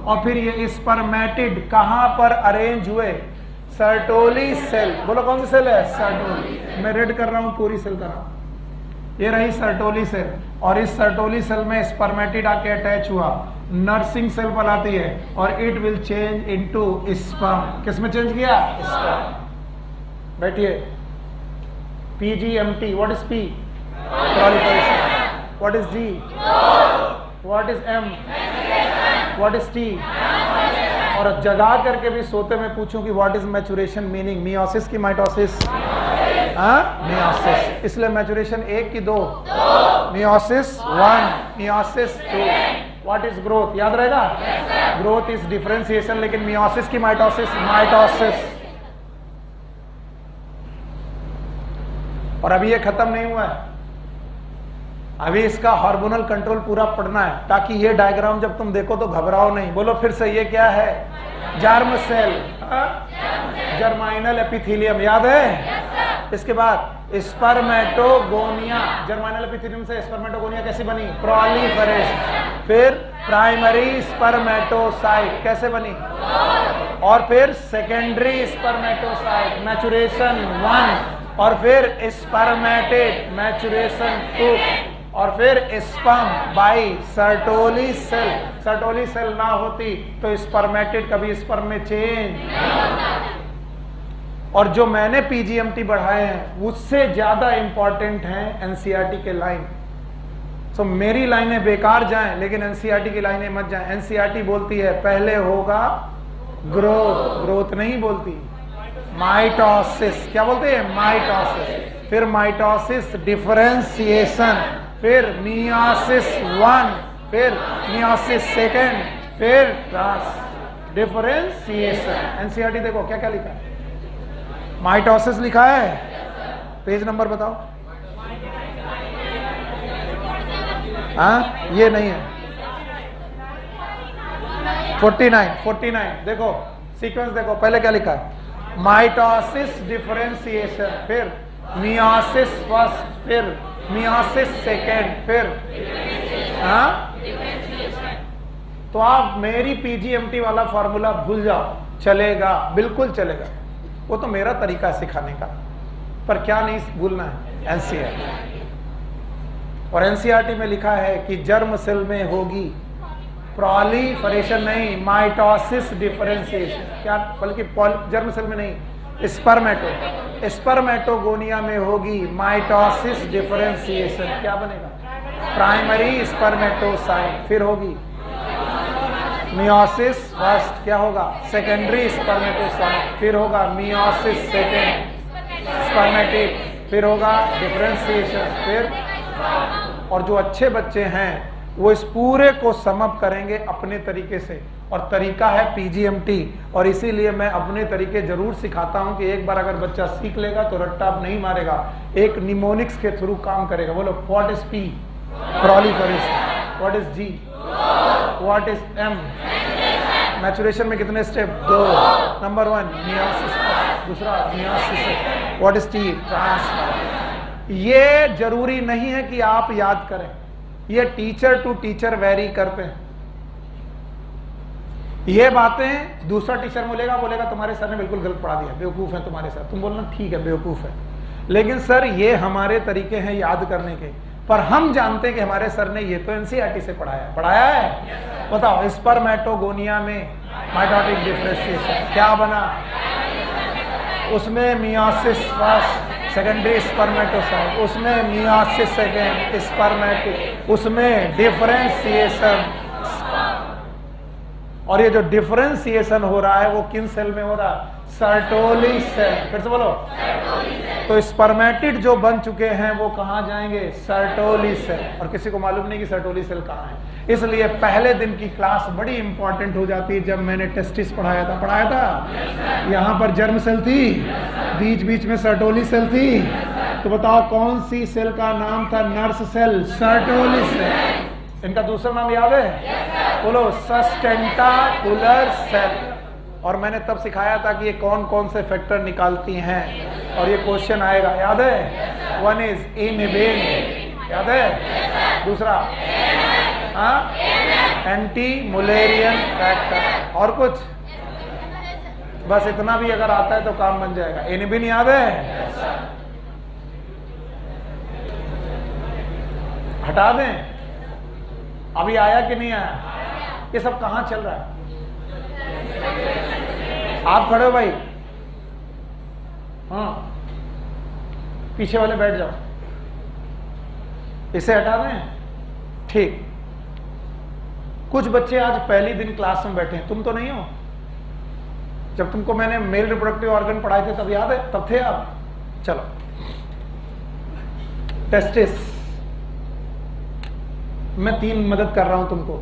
और फिर ये स्पर्मेटिड कहां पर अरेंज हुए? Sertoli cell. बोलो कौन सी सेल है? सर्टोली। मैं रेड कर रहा हूं पूरी सेल का नाम। ये रही सर्टोली सेल। और इस सर्टोली सेल में स्पर्मेटिड आके अटैच हुआ, नर्सिंग सेल बनाती है और it will change into sperm. किसमें चेंज किया? स्पर्म। बैठिए। PGMT। What is P? Proliferation. What is G? What is M? What is T? और जगा करके भी सोते में पूछूं कि what is maturation meaning? Meiosis की माइटोसिस? मियोसिस। इसलिए मैचुरेशन 1 की 2, meiosis 1, meiosis 2। What is growth? याद रहेगा? ग्रोथ इज डिफरेंशिएशन, लेकिन मियोसिस की माइटोसिस, माइटोसिस। और अभी ये खत्म नहीं हुआ है, अभी इसका हार्मोनल कंट्रोल पूरा पढ़ना है, ताकि ये डायग्राम जब तुम देखो तो घबराओ नहीं। बोलो फिर से, ये क्या है? जर्म सेल, जर्माइनल एपिथेलियम, याद है? इसके बाद स्पर्मेटोगोनिया, जर्माइनल एपिथेलियम से स्पर्मेटोगोनिया कैसी बनी? प्रोलिफरेशन। फिर प्राइमरी स्पर्मेटोसाइट कैसे बनी? और फिर सेकेंडरी स्पर्मेटोसाइट, मैचुरेशन 1। और फिर स्पर्मेटेड, मैचुरेशन 2। और फिर sperm by Sertoli cell, Sertoli cell ना होती तो स्पर्मेटेड कभी स्पर्म में चेंज। और जो मैंने पीजीएमटी बढ़ाए हैं उससे ज्यादा इंपॉर्टेंट हैं एनसीईआरटी के लाइन। सो मेरी लाइनें बेकार जाएं, लेकिन एनसीईआरटी की लाइनें मत जाएं। एनसीईआरटी बोलती है पहले होगा ग्रोथ, ग्रोथ नहीं बोलती, माइटोसिस। क्या बोलते हैं? माइटोसिस। फिर माइटोसिस डिफरेंशिएशन, फिर मियोसिस 1, फिर मियोसिस 2, फिर डिफरेंशिएशन। एनसीईआरटी देखो क्या क्या लिखा है। माइटोसिस लिखा है, पेज नंबर बताओ। हाँ, ये नहीं है। 49 देखो, सीक्वेंस देखो, पहले क्या लिखा है? माइटोसिस डिफरेंशिएशन, फिर मियोसिस फर्स्ट, फिर मियोसिस सेकेंड, फिर तो आप मेरी पीजीएमटी वाला फॉर्मूला भूल जाओ, चलेगा, बिल्कुल चलेगा। वो तो मेरा तरीका है सिखाने का, पर क्या नहीं भूलना है? एनसीईआरटी। और एनसीईआरटी में लिखा है कि जर्म सेल में होगी प्रोलिफरेशन नहीं, माइटोसिस डिफरेंशिएशन। क्या? बल्कि जर्म सेल में नहीं, स्पर्मेटोगोनिया में होगी माइटोसिस डिफरेंशिएशन। क्या बनेगा? Primary spermatocyte. फिर होगी मियोसिस फर्स्ट, क्या होगा? Secondary spermatocyte. फिर होगा मियोसिस सेकेंड, स्पर्मेटिक। फिर होगा डिफरेंशिएशन। फिर और जो अच्छे बच्चे हैं वो इस पूरे को समअप करेंगे अपने तरीके से, और तरीका है पीजीएमटी। और इसीलिए मैं अपने तरीके जरूर सिखाता हूं कि एक बार अगर बच्चा सीख लेगा तो रट्टा नहीं मारेगा, एक निमोनिक्स के थ्रू काम करेगा। बोलो, what is P? Proliferation. What is G? What is M? Maturation में कितने स्टेप? 2। नंबर 1 मियोसिस, दूसरा meiosis. What is T? Transfer. ये जरूरी नहीं है कि आप याद करें, ये टीचर टू टीचर वेरी करते हैं। ये बातें दूसरा टीचर बोलेगा तुम्हारे सर ने बिल्कुल गलत पढ़ा दिया, बेवकूफ है तुम्हारे सर। तुम बोलना ठीक है, बेवकूफ है, लेकिन सर ये हमारे तरीके हैं याद करने के। पर हम जानते हैं कि हमारे सर ने ये तो एनसीईआरटी से पढ़ाया है। बताओ, स्पर्मेटोगोनिया में माइटोटिक डिफरेंशिएशन क्या बना? उसमें मियोसिस फर्स्ट, सेकेंडरी स्पर्मेटोसाइट, उसमें मियोसिस सेकेंड, स्पर्मेटिक, उसमें डिफरेंशिएशन। और ये जो डिफरेंशिएशन हो रहा है वो किन सेल में हो रहा है? Sertoli cell. फिर से बोलो। तो स्पर्मेटिड जो बन चुके हैं वो कहां जाएंगे? Sertoli cell. और किसी को मालूम नहीं कि सर्टोली सेल कहां है। इसलिए पहले दिन की क्लास बड़ी इंपॉर्टेंट हो जाती है। जब मैंने टेस्टिस पढ़ाया था यहां पर जर्म सेल थी, बीच बीच में सर्टोली सेल थी। तो बताओ कौन सी सेल का नाम था? Nurse cell, Sertoli cell. इनका दूसरा नाम याद है? बोलो, सस्टेंटाकुलर सेल। और मैंने तब सिखाया था कि ये कौन कौन से फैक्टर निकालती हैं, और ये क्वेश्चन आएगा, याद है? 1 इज इनहिबिन, याद है? दूसरा एंटी मुलेरियन फैक्टर। और कुछ? बस इतना भी अगर आता है तो काम बन जाएगा। इनहिबिन याद है? हटा दें? अभी आया कि नहीं आया? ये सब कहां चल रहा है? आप खड़े हो भाई? हाँ, पीछे वाले बैठ जाओ। इसे हटा दें? ठीक। कुछ बच्चे आज पहली दिन क्लास में बैठे हैं, तुम तो नहीं हो। जब तुमको मैंने मेल रिप्रोडक्टिव ऑर्गन पढ़ाए थे तब याद है? तब थे आप? चलो, टेस्टिस मैं 3 मदद कर रहा हूं तुमको।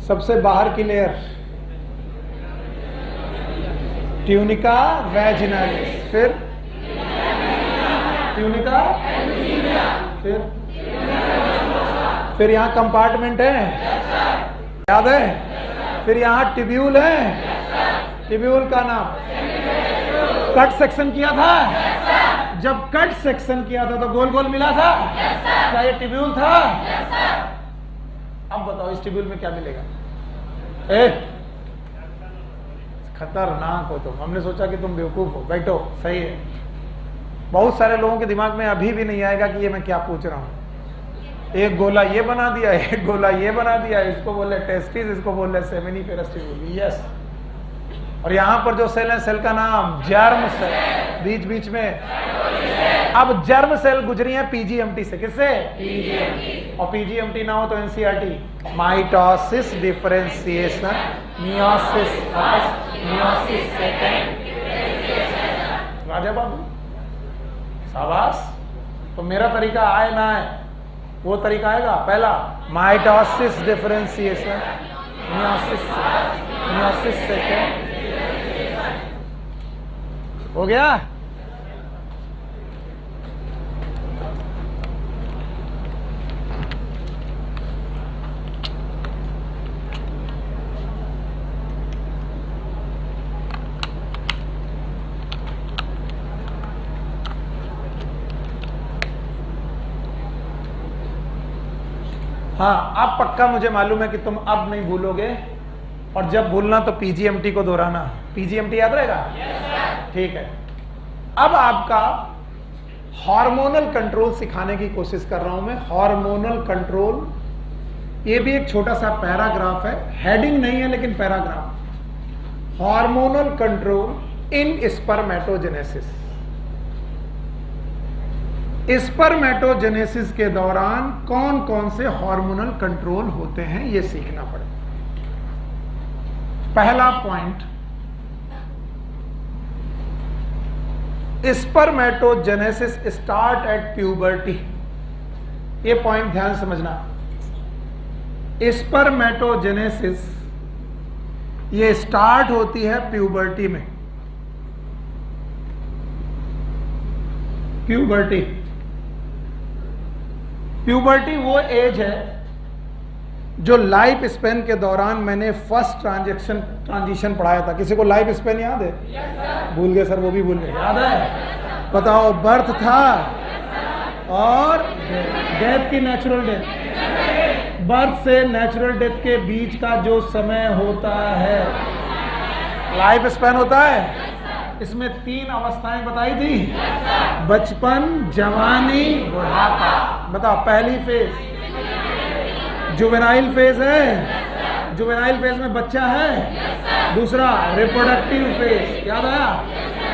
सबसे बाहर की लेयर ट्यूनिका वैजिनालिस, फिर ट्यूनिका, फिर यहां कंपार्टमेंट है, याद है, फिर यहां ट्यूब्यूल है, ट्यूब्यूल का नाम, कट सेक्शन किया था, जब कट सेक्शन किया था तो गोल गोल मिला था, क्या ये ट्यूब्यूल था? अब बताओ इस ट्यूब्यूल में क्या मिलेगा? खतरनाक हो तुम, हमने सोचा कि तुम बेवकूफ हो। बैठो, सही है। बहुत सारे लोगों के दिमाग में अभी भी नहीं आएगा कि ये मैं क्या पूछ रहा हूं। एक गोला ये बना दिया, एक गोला ये बना दिया, इसको बोले टेस्टिस, इसको बोले सेमिनिफेरस ट्यूब्यूल। यस, और यहां पर जो सेल है, सेल का नाम जर्म सेल, बीच बीच में। अब जर्म सेल गुजरी है पीजीएमटी से, किससे? पीजीएमटी। और पीजीएमटी ना हो तो NCERT, mitosis, differentiation, meiosis first, meiosis second, राजा बाबू शाबाश। तो मेरा तरीका आए ना आए, वो तरीका आएगा। पहला माइटोसिस, डिफरेंशिएशन, मियोसिस सेकंड, हो गया। हाँ, अब पक्का मुझे मालूम है कि तुम अब नहीं भूलोगे, और जब भूलना तो पीजीएमटी को दोहराना। पीजीएमटी याद रहेगा? ठीक है। अब आपका हार्मोनल कंट्रोल सिखाने की कोशिश कर रहा हूं मैं। हार्मोनल कंट्रोल, ये भी एक छोटा सा पैराग्राफ है, हेडिंग नहीं है लेकिन पैराग्राफ। हार्मोनल कंट्रोल इन स्पर्मेटोजेनेसिस। स्पर्मेटोजेनेसिस के दौरान कौन कौन से हार्मोनल कंट्रोल होते हैं, यह सीखना पड़ेगा। पहला point, spermatogenesis start at puberty. ये पॉइंट ध्यान समझना। स्पर्मेटोजेनेसिस ये स्टार्ट होती है प्यूबर्टी में। प्यूबर्टी, प्यूबर्टी वो एज है जो लाइफ स्पेन के दौरान, मैंने फर्स्ट ट्रांजिशन पढ़ाया था। किसी को लाइफ स्पेन याद है? yes, भूल गए सर, वो भी भूल गए। याद है? बताओ। बर्थ था और डेथ की नेचुरल डेथ। बर्थ से नेचुरल डेथ के बीच का जो समय होता है लाइफ स्पेन होता है। इसमें 3 अवस्थाएं बताई थी, बचपन, जवानी, बुढ़ापा। बताओ, पहली फेज जुवेनाइल फेज है, जुवेनाइल फेज में बच्चा है। दूसरा रिप्रोडक्टिव फेज, याद आया?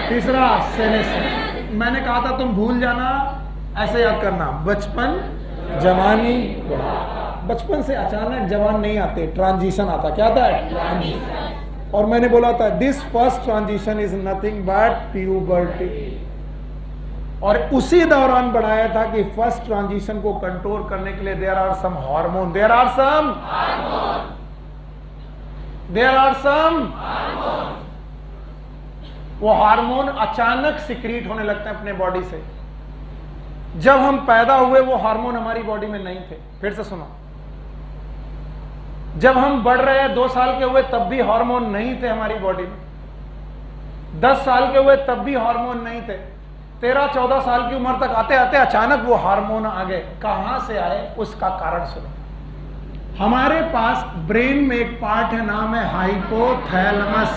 तीसरा सेनेस। मैंने कहा था तुम भूल जाना, ऐसे याद करना, बचपन, जवानी, बुढ़ापा। बचपन से अचानक जवान नहीं आते, ट्रांजिशन आता। क्या आता है? ट्रांजिशन। और मैंने बोला था this first transition is nothing but puberty. और उसी दौरान बढ़ाया था कि फर्स्ट ट्रांजिशन को कंट्रोल करने के लिए there are some hormone, there are some वो हार्मोन अचानक सिक्रीट होने लगते हैं अपने बॉडी से। जब हम पैदा हुए वो हार्मोन हमारी बॉडी में नहीं थे। फिर से सुनो, जब हम बढ़ रहे 2 साल के हुए तब भी हार्मोन नहीं थे हमारी बॉडी में। 10 साल के हुए तब भी हार्मोन नहीं थे। 13-14 साल की उम्र तक आते आते अचानक वो हार्मोन आ गए। कहां से आए, उसका कारण सुनो। हमारे पास ब्रेन में एक पार्ट है, नाम है हाइपोथैलेमस।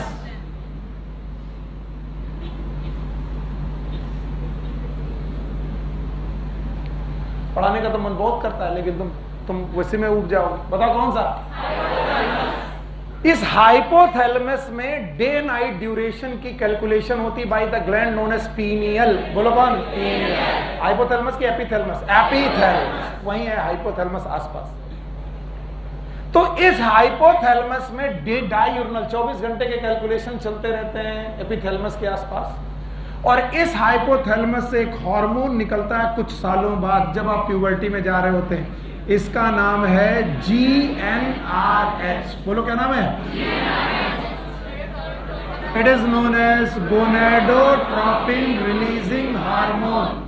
पढ़ाने का तो मन बहुत करता है, लेकिन तुम वैसे में उग जाओगे। बताओ कौन सा? इस हाइपोथैलेमस में डे नाइट ड्यूरेशन की कैलकुलेशन होती by the gland known as pineal. बोलो कौन? पीनियल। हाइपोथैलेमस की एपिथैलेमस? एपिथैलेमस। वही है हाइपोथैलेमस आसपास। तो इस हाइपोथैलेमस में डे डायurnal 24 घंटे के कैलकुलेशन चलते रहते हैं एपिथैलेमस के आसपास। और इस हाइपोथैलेमस से एक हार्मोन निकलता है कुछ सालों बाद, जब आप प्यूबर्टी में जा रहे होते हैं। इसका नाम है GnRH। बोलो क्या नाम है? It is known as gonadotropin releasing hormone.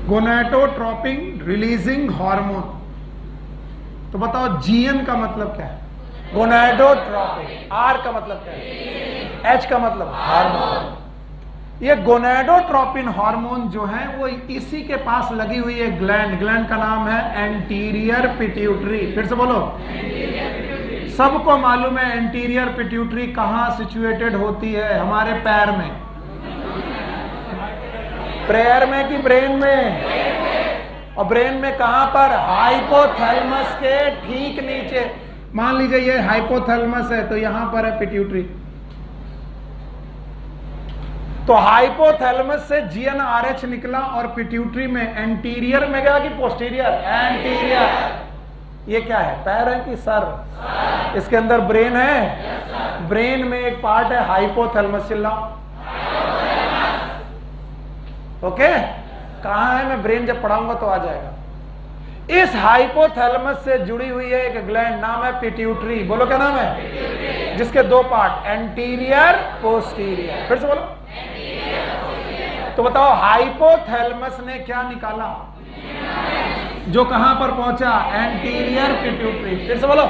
Gonadotropin releasing hormone. तो बताओ GN का मतलब क्या है? गोनेडोट्रोपिन। R का मतलब क्या है? H का मतलब हार्मोन। ये गोनेडोट्रोपिन हार्मोन जो है वो इसी के पास लगी हुई है ग्लैंड। ग्लैंड का नाम है एंटीरियर पिट्यूटरी। फिर से बोलो। सबको मालूम है एंटीरियर पिट्यूटरी कहां सिचुएटेड होती है? हमारे पैर में। पैर में कि ब्रेन में? और ब्रेन में कहां पर? हाइपोथैलेमस के ठीक नीचे। मान लीजिए ये हाइपोथैलेमस है तो यहां पर है पिट्यूटरी। तो हाइपोथैलेमस से GnRH निकला और पिट्यूटरी में एंटीरियर में गया कि पोस्टीरियर? एंटीरियर। ये क्या है? पैर है कि सर? इसके अंदर ब्रेन है। ब्रेन में एक पार्ट है हाइपोथैलेमस। चिल्लाओ। ओके, कहां है? मैं ब्रेन जब पढ़ाऊंगा तो आ जाएगा। इस हाइपोथैलेमस से जुड़ी हुई है एक ग्लैंड, नाम है पिट्यूटरी। बोलो क्या नाम है? जिसके दो पार्ट, एंटीरियर पोस्टीरियर। फिर से बोलो। तो बताओ हाइपोथैलेमस ने क्या निकाला जो कहां पर पहुंचा? Anterior pituitary. फिर से बोलो।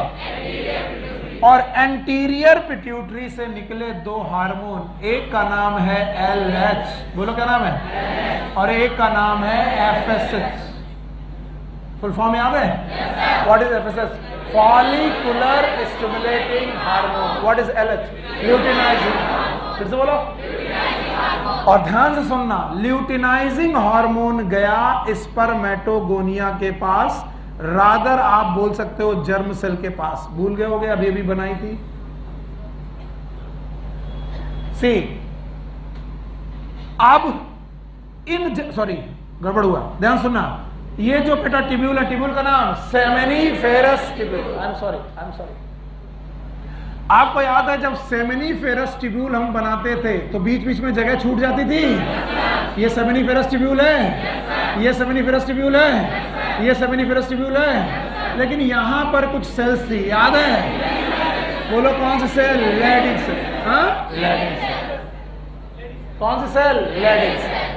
और एंटीरियर पिट्यूटरी से निकले दो हार्मोन, एक का नाम है LH। बोलो क्या नाम है? और एक का नाम है FSH। फुल फॉर्म याद है? What is FSH? Follicular stimulating hormone. What is LH? Luteinising. फिर से बोलो। और ध्यान से सुनना, ल्यूटिनाइजिंग हार्मोन गया स्पर्मेटोगोनिया के पास, रादर आप बोल सकते हो जर्म सेल के पास। भूल गए होगे, अभी अभी बनाई थी। सी अब सॉरी गड़बड़ हुआ, ध्यान सुनना। ये जो बेटा टिब्यूल है, टिब्यूल का नाम seminiferous tubule. I am sorry. आपको याद है जब सेमिनिफेरस टिब्यूल हम बनाते थे तो बीच बीच में जगह छूट जाती थी। ये सेमिनिफेरस टिब्यूल है, ये सेमिनिफेरस टिब्यूल है, ये सेमिनिफेरस टिब्यूल है, लेकिन यहां पर कुछ सेल्स थी, याद है? बोलो कौन सी सेल? Leydig cell. हाँ, लैडिंग सेल। कौन सी सेल? Leydig cell.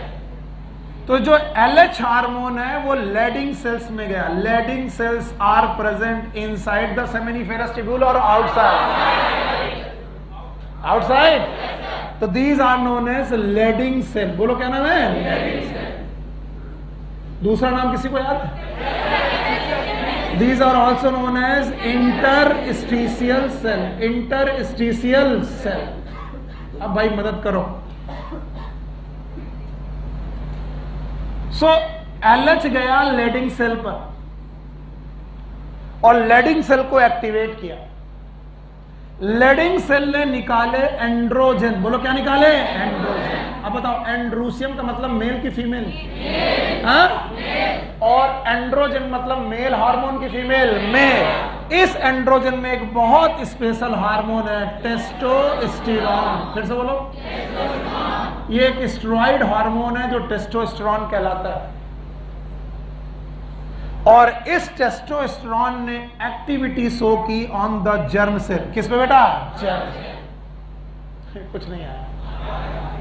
तो जो LH हार्मोन है वो लैडिंग सेल्स में गया। Leydig cells are present inside the seminiferous tubule और आउटसाइड? आउटसाइड। तो these are known as Leydig cell. बोलो क्या नाम है? Leydig cell. दूसरा नाम किसी को याद है? These are also known as interstitial cell. Interstitial cell. अब भाई मदद करो। LH गया लैडिंग सेल पर और लैडिंग सेल को एक्टिवेट किया। लैडिंग सेल ने निकाले एंड्रोजन। बोलो क्या निकाले? एंड्रोजन। अब बताओ एंड्रूसियम का मतलब मेल की फीमेल? हाँ? और एंड्रोजन मतलब मेल हार्मोन की फीमेल? मेल। इस एंड्रोजन में एक बहुत स्पेशल हार्मोन है, टेस्टोस्टेरोन। फिर से बोलो। ये एक स्टेरॉइड हार्मोन है जो टेस्टोस्टेरोन कहलाता है। और इस टेस्टोस्टेरोन ने एक्टिविटी शो की ऑन द जर्म सेल। किस पे बेटा? Germ cell. कुछ नहीं आया।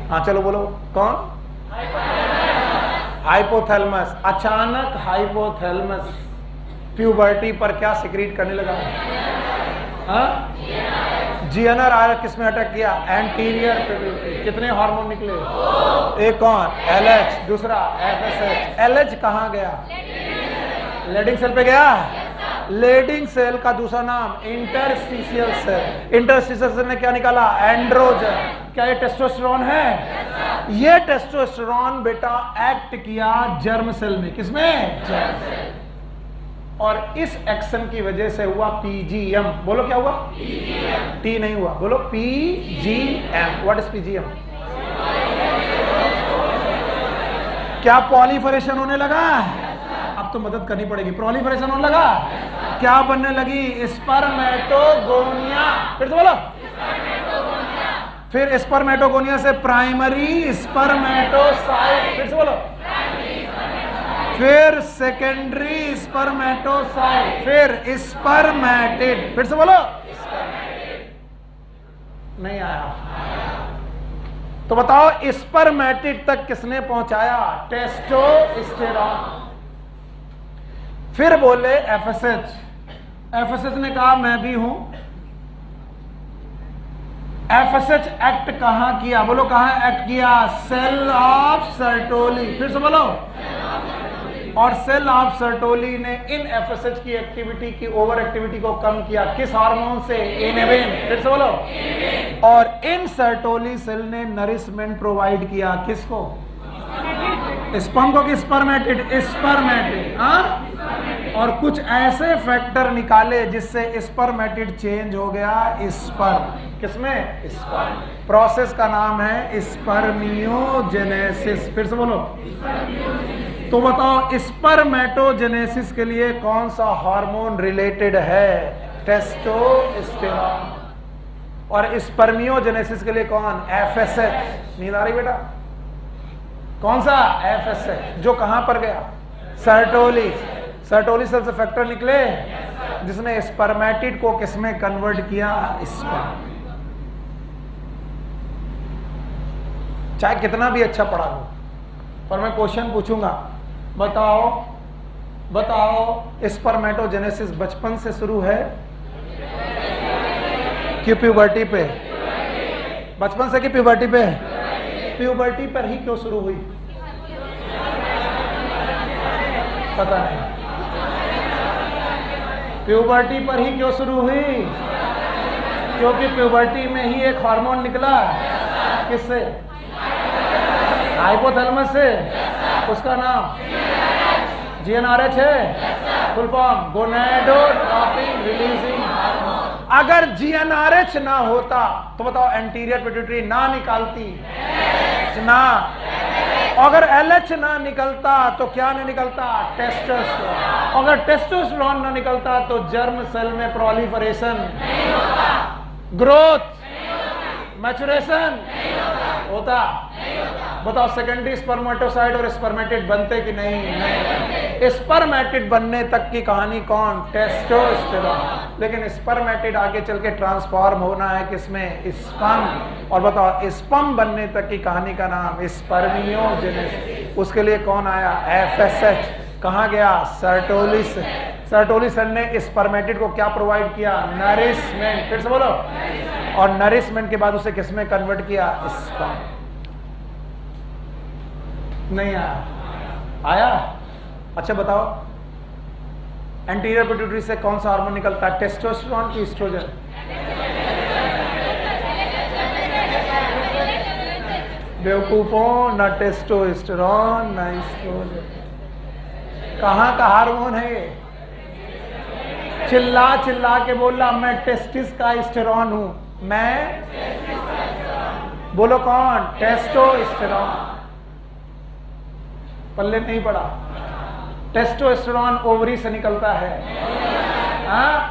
हाँ चलो बोलो। कौन? हाइपोथैलेमस। अचानक हाइपोथैलेमस प्यूबर्टी पर क्या सिक्रीट करने लगा? हाँ? GnRH किसमें अटैक किया? Anterior pituitary. कितने हार्मोन निकले? एक कौन? LH। दूसरा FSH। LH कहां गया? लैडिंग सेल पे गया। लैडिंग सेल का दूसरा नाम इंटरस्टिशियल सेल। इंटरस्टिशियल सेल ने क्या निकाला? एंड्रोजन। क्या ये टेस्टोस्टेरोन है? ये टेस्टोस्टेरोन बेटा एक्ट किया जर्म सेल में। किसमें? Germ cell. और इस एक्शन की वजह से हुआ PGM। बोलो क्या हुआ? PGM। T नहीं हुआ, बोलो PGM। What is PGM? क्या पॉलीफरेशन होने लगा? अब तो मदद करनी पड़ेगी। प्रोलिफरेशन होने लगा? क्या बनने लगी? स्पर्मेटोगोनिया। फिर से बोलो। फिर स्पर्मेटोगोनिया से प्राइमरी स्पर्मेटोसाइट, फिर से बोलो, फिर सेकेंडरी स्पर्मेटोसाइट, फिर स्पर्मेटिड, फिर से बोलो, नहीं आया। तो बताओ स्पर्मेटिड तक किसने पहुंचाया? टेस्टोस्टेरॉन। फिर बोले एफएसएच, एफएसएच ने कहा मैं भी हूं। एफएसएच एक्ट कहां किया? बोलो कहां एक्ट किया? सेल ऑफ सर्टोली, फिर से बोलो। और सेल ऑफ सर्टोली ने इन एफएसएच की एक्टिविटी की ओवर एक्टिविटी को कम किया, किस हार्मोन से? इनेबिन, फिर से बोलो। और इन सर्टोली सेल ने नरिशमेंट प्रोवाइड किया, किसको? स्पर्म को कि स्पर्मेटिड? स्पर्मेटिड। हाँ, और कुछ ऐसे फैक्टर निकाले जिससे स्पर्मेटिड चेंज हो गया स्पर्म, किसमें? स्पर्म। प्रोसेस का नाम है स्पर्मियोजेनेसिस, फिर से बोलो। तो बताओ स्पर्मेटोजेनेसिस के लिए कौन सा हार्मोन रिलेटेड है? टेस्टोस्टेरॉन। और स्पर्मियोजेनेसिस के लिए कौन? एफएसएच। नींद आ रही बेटा? कौन सा? एफएसएच, जो कहां पर गया? सर्टोली। सर्टोली सेल से फैक्टर निकले जिसने स्पर्मेटिड को किसमें कन्वर्ट किया? स्पर्म। चाहे कितना भी अच्छा पढ़ा लो, पर मैं क्वेश्चन पूछूंगा, बताओ बताओ स्पर्मेटोजेनेसिस बचपन से शुरू है कि प्यूबर्टी पे? बचपन से कि प्यूबर्टी पे? प्यूबर्टी पर ही क्यों शुरू हुई? पता नहीं। प्यूबर्टी पर ही क्यों शुरू हुई? क्योंकि प्यूबर्टी में ही एक हार्मोन निकला, किससे? हाइपोथैलेमस से। उसका नाम जीएनआरएच है, full form gonadotropin releasing hormone. अगर जीएनआरएच ना होता तो बताओ एंटीरियर पिट्यूटरी ना निकालती ना, अगर एलएच ना निकलता तो क्या नहीं निकलता? टेस्टोस्टेरोन। अगर टेस्टोस्टेरोन ना निकलता तो जर्म सेल में प्रोलिफरेशन, ग्रोथ, मैचुरेशन होता। बताओ सेकेंडरी स्पर्मेटोसाइट और स्पर्मेटिड बनते कि नहीं? स्पर्मेटिड बनने तक की कहानी कौन? टेस्टोस्टेरोन। लेकिन स्पर्मेटिड आगे चल के ट्रांसफॉर्म होना है किसमें? स्पर्म। और बताओ स्पर्म बनने तक की कहानी का नाम स्पर्मियोजेनेसिस। उसके लिए कौन आया? एफएसएच। कहां गया? सर्टोली से। सर्टोली सेल ने स्पर्मेटिड को क्या प्रोवाइड किया? नरिशमेंट, फिर से बोलो। और नरिशमेंट के बाद उसे किसमें कन्वर्ट किया? स्पर्म। नहीं आया? आया? अच्छा बताओ एंटीरियर पिट्यूटरी से कौन सा हार्मोन निकलता है? टेस्टोस्टेरोन की एस्ट्रोजन? बेवकूफों, ना टेस्टोस्टेरोन ना एस्ट्रोजन। कहां का हार्मोन है ये? चिल्ला चिल्ला के बोला मैं टेस्टिस का एस्टेरोन हूं। मैं बोलो कौन? टेस्टोस्टेरोन। पल्ले नहीं पड़ा। टेस्टोस्टेरोन ओवरी से निकलता है,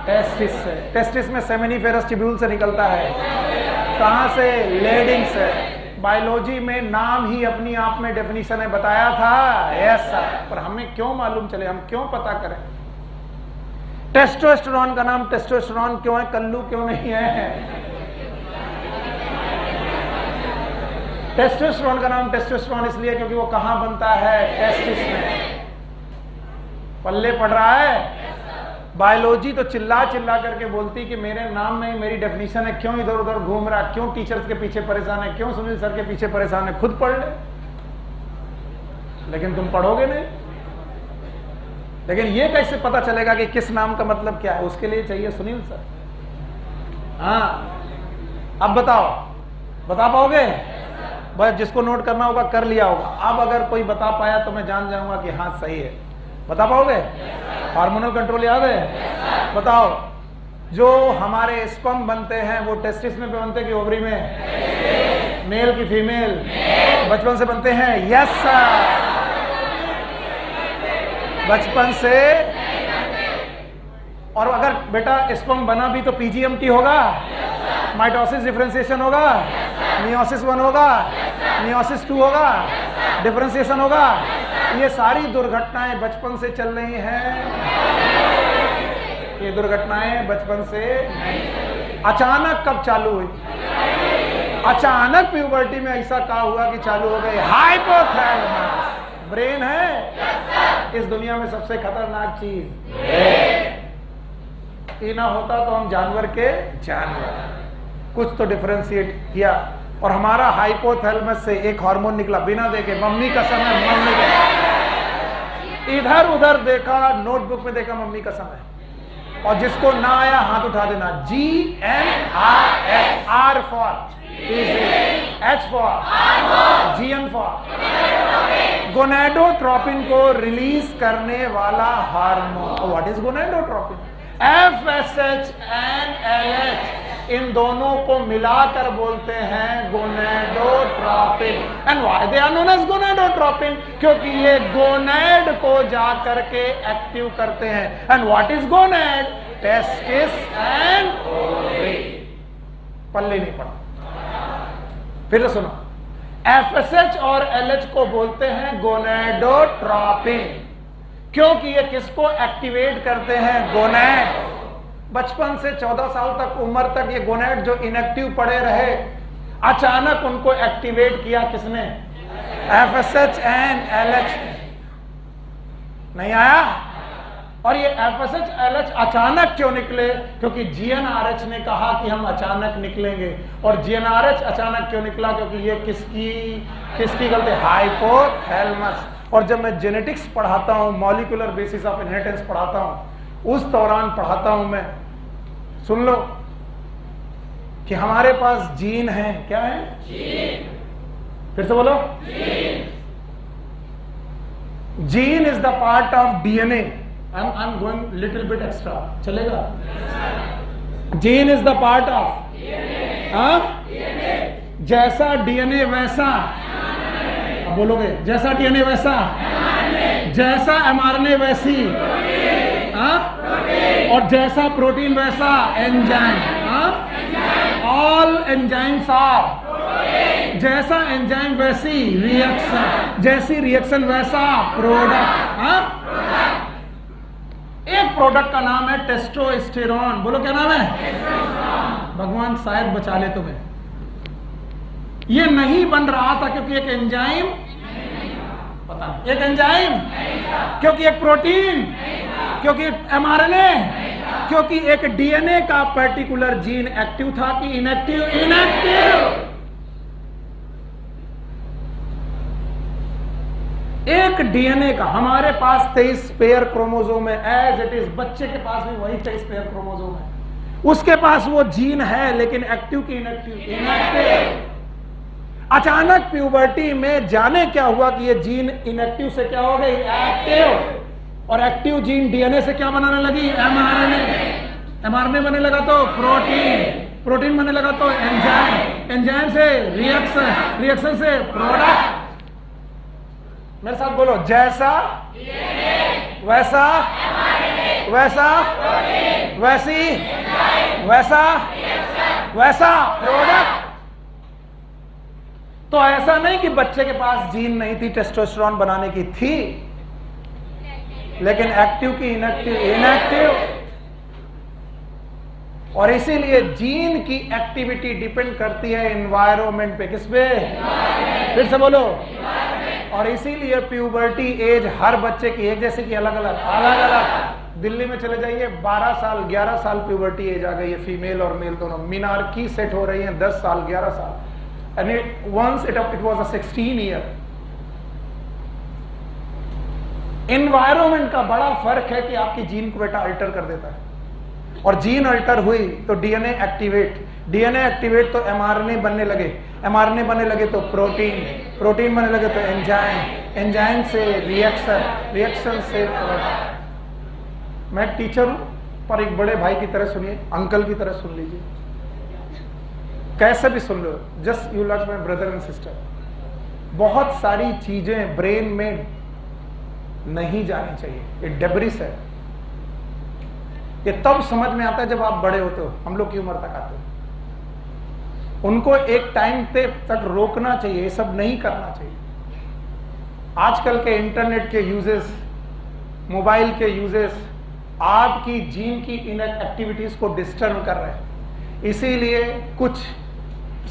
टेस्टिस से। टेस्टिस में सेमिनिफेरस ट्यूब्यूल से निकलता है। कहां से? लेडिंग से। बायोलॉजी में नाम ही अपनी आप में डेफिनेशन है, बताया था। Yes sir. पर हमें क्यों मालूम चले? हम क्यों पता करें? टेस्टोस्टेरोन का नाम टेस्टोस्टेरोन क्यों है? कल्लू क्यों नहीं है? टेस्टोस्टेरोन का नाम टेस्टोस्टेरोन इसलिए क्योंकि वो कहां बनता है? टेस्टिस में। पल्ले पड़ रहा है? बायोलॉजी तो चिल्ला चिल्ला करके बोलती कि मेरे नाम में मेरी डेफिनेशन है, क्यों इधर उधर घूम रहा? क्यों टीचर्स के पीछे परेशान है? क्यों सुनील सर के पीछे परेशान है? खुद पढ़ ले। लेकिन तुम पढ़ोगे नहीं। लेकिन ये कैसे पता चलेगा कि किस नाम का मतलब क्या है? उसके लिए चाहिए सुनील सर। हाँ, अब बताओ, बता पाओगे? बस जिसको नोट करना होगा कर लिया होगा। अब अगर कोई बता पाया तो मैं जान जाऊंगा कि हाँ सही है। बता पाओगे? हार्मोनल कंट्रोल याद है? बताओ जो हमारे स्पर्म बनते हैं वो टेस्टिस में बनते कि ओवरी में? मेल की फीमेल? बचपन से बनते हैं। यस सर, बचपन से। और अगर बेटा स्पर्म बना भी तो पीजीएमटी होगा, माइटोसिस डिफरेंशिएशन होगा। मियोसिस 1 होगा, मियोसिस 2 होगा, डिफरेंशिएशन होगा। ये सारी दुर्घटनाएं बचपन से चल रही हैं। ये दुर्घटनाएं बचपन से अचानक कब चालू हुई? अचानक प्यूबर्टी में ऐसा क्या हुआ कि चालू हो गई? हाइपोथैलेमस ब्रेन है इस दुनिया में सबसे खतरनाक चीज। ये ना होता तो हम जानवर के जानवर। कुछ तो डिफरेंशिएट किया और हमारा हाइपोथैलेमस से एक हार्मोन निकला बिना देखे। मम्मी का समय, मम्मी का इधर उधर देखा, नोटबुक में देखा मम्मी का समय। और जिसको ना आया हाथ उठा देना। GNRH, R for H for GN for gonadotropin को रिलीज करने वाला hormone. What is gonadotropin? FSH and LH, इन दोनों को मिलाकर बोलते हैं gonadotropin. And why they are known as gonadotropin? क्योंकि ये गोनेड को जा करके एक्टिव करते हैं। And what is gonad? Testis and ovary. पल्ले नहीं पड़ा। फिर तो सुनो, FSH और LH को बोलते हैं गोनेडोट्रोपिन क्योंकि ये किसको एक्टिवेट करते हैं? गोनेड। बचपन से 14 साल तक उम्र तक ये गोनेड जो इनएक्टिव पड़े रहे, अचानक उनको एक्टिवेट किया किसने? FSH and LH। नहीं आया? और ये FSH LH अचानक क्यों निकले? क्योंकि GnRH ने कहा कि हम अचानक निकलेंगे। और GnRH अचानक क्यों निकला? क्योंकि ये किसकी गलती? हाइपोथैलेमस। और जब मैं जेनेटिक्स पढ़ाता हूं, मॉलिक्यूलर बेसिस ऑफ इनहेरिटेंस पढ़ाता हूं, उस दौरान पढ़ाता हूं मैं, सुन लो कि हमारे पास जीन है। क्या है? जीन। फिर से बोलो। Gene is the part of DNA। I'm going little bit extra, चलेगा? Gene is the part of DNA। जैसा DNA वैसा, अब बोलोगे जैसा DNA वैसा, जैसा mRNA वैसी, और जैसा प्रोटीन वैसा एंजाइम। All enzymes are. जैसा एंजाइम वैसी रिएक्शन, जैसी रिएक्शन वैसा प्रोडक्ट। एक प्रोडक्ट का नाम है टेस्टोस्टेरोन। बोलो क्या नाम है? भगवान शायद बचा ले तुम्हें। ये नहीं बन रहा था क्योंकि एक एंजाइम, पता नहीं, एक एंजाइम, क्योंकि एक प्रोटीन, क्योंकि mRNA, क्योंकि एक DNA का पर्टिकुलर जीन एक्टिव था कि इनएक्टिव? इनएक्टिव। एक DNA का, हमारे पास 23 पेयर क्रोमोसोम है एज इट इज। बच्चे के पास भी वही 23 पेयर क्रोमोसोम है। उसके पास वो जीन है लेकिन एक्टिव की इनएक्टिव? इनएक्टिव। अचानक प्यूबर्टी में जाने क्या हुआ कि ये जीन इनएक्टिव से क्या हो गई? एक्टिव। और एक्टिव जीन DNA से क्या बनाने लगी? mRNA। mRNA बनने लगा तो प्रोटीन, प्रोटीन बनने लगा तो एंजाइम, एंजाइम से रिएक्शन, रिएक्शन से प्रोडक्ट। मेरे साथ बोलो, जैसा वैसा, वैसा वैसी, वैसा वैसा प्रोडक्ट। तो ऐसा नहीं कि बच्चे के पास जीन नहीं थी टेस्टोस्टेरोन बनाने की, थी, लेकिन एक्टिव की इनएक्टिव? इनएक्टिव। और इसीलिए जीन की एक्टिविटी डिपेंड करती है एनवायरनमेंट पे। किस पे? फिर से बोलो। और इसीलिए प्यूबर्टी एज हर बच्चे की एक जैसे की अलग अलग। दिल्ली में चले जाइए, 12 साल 11 साल प्यूबर्टी एज आ गई है, फीमेल और मेल दोनों। मिनार्की सेट हो रही है 10 साल 11 साल। And once it was a 16 year. Environment का बड़ा फर्क है कि आपकी जीन को बेटा अल्टर कर देता है। और जीन अल्टर हुई तो DNA एक्टिवेट, DNA एक्टिवेट तो mRNA बनने लगे, mRNA बनने लगे तो प्रोटीन, प्रोटीन बनने लगे तो एंजाइम, एंजाइम से रिएक्शन, रिएक्शन से प्रोडक्ट। मैं टीचर हूं पर एक बड़े भाई की तरह सुनिए, अंकल की तरह सुन लीजिए, कैसे भी सुन लो, just you love my brother and sister. बहुत सारी चीजें ब्रेन में नहीं जानी चाहिए, ये डेब्रिस है। ये तब समझ में आता है जब आप बड़े होते हो, हम लोग की उम्र तक आते हो। उनको एक टाइम तक रोकना चाहिए, ये सब नहीं करना चाहिए। आजकल के इंटरनेट के यूजेस, मोबाइल के यूजेस आपकी जीन की इन एक्टिविटीज को डिस्टर्ब कर रहे हैं, इसीलिए कुछ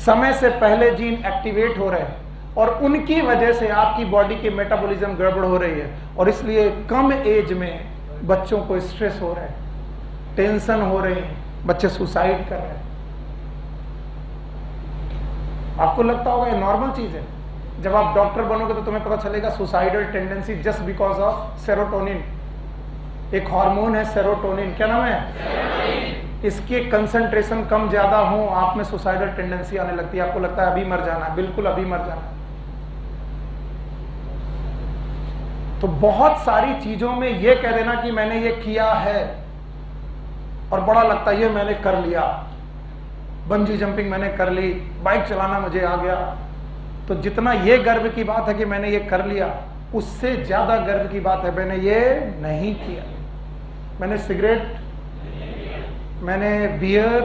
समय से पहले जीन एक्टिवेट हो रहे हैं और उनकी वजह से आपकी बॉडी की मेटाबॉलिज्म गड़बड़ हो रही है, और इसलिए कम एज में बच्चों को स्ट्रेस हो रहा है, टेंशन हो रहे हैं, बच्चे सुसाइड कर रहे हैं। आपको लगता होगा ये नॉर्मल चीज है, जब आप डॉक्टर बनोगे तो तुम्हें पता चलेगा suicidal tendency just because of serotonin. एक हार्मोन है सेरोटोनिन, क्या नाम है? इसके कंसंट्रेशन कम ज्यादा हो आप में सुसाइडल टेंडेंसी आने लगती है। आपको लगता है अभी मर जाना, बिल्कुल अभी मर जाना। तो बहुत सारी चीजों में ये कह देना कि मैंने ये किया है और बड़ा लगता है ये मैंने कर लिया, बंजी जंपिंग मैंने कर ली, बाइक चलाना मुझे आ गया, तो जितना ये गर्व की बात है कि मैंने ये कर लिया, उससे ज्यादा गर्व की बात है मैंने ये नहीं किया। मैंने सिगरेट, मैंने बियर,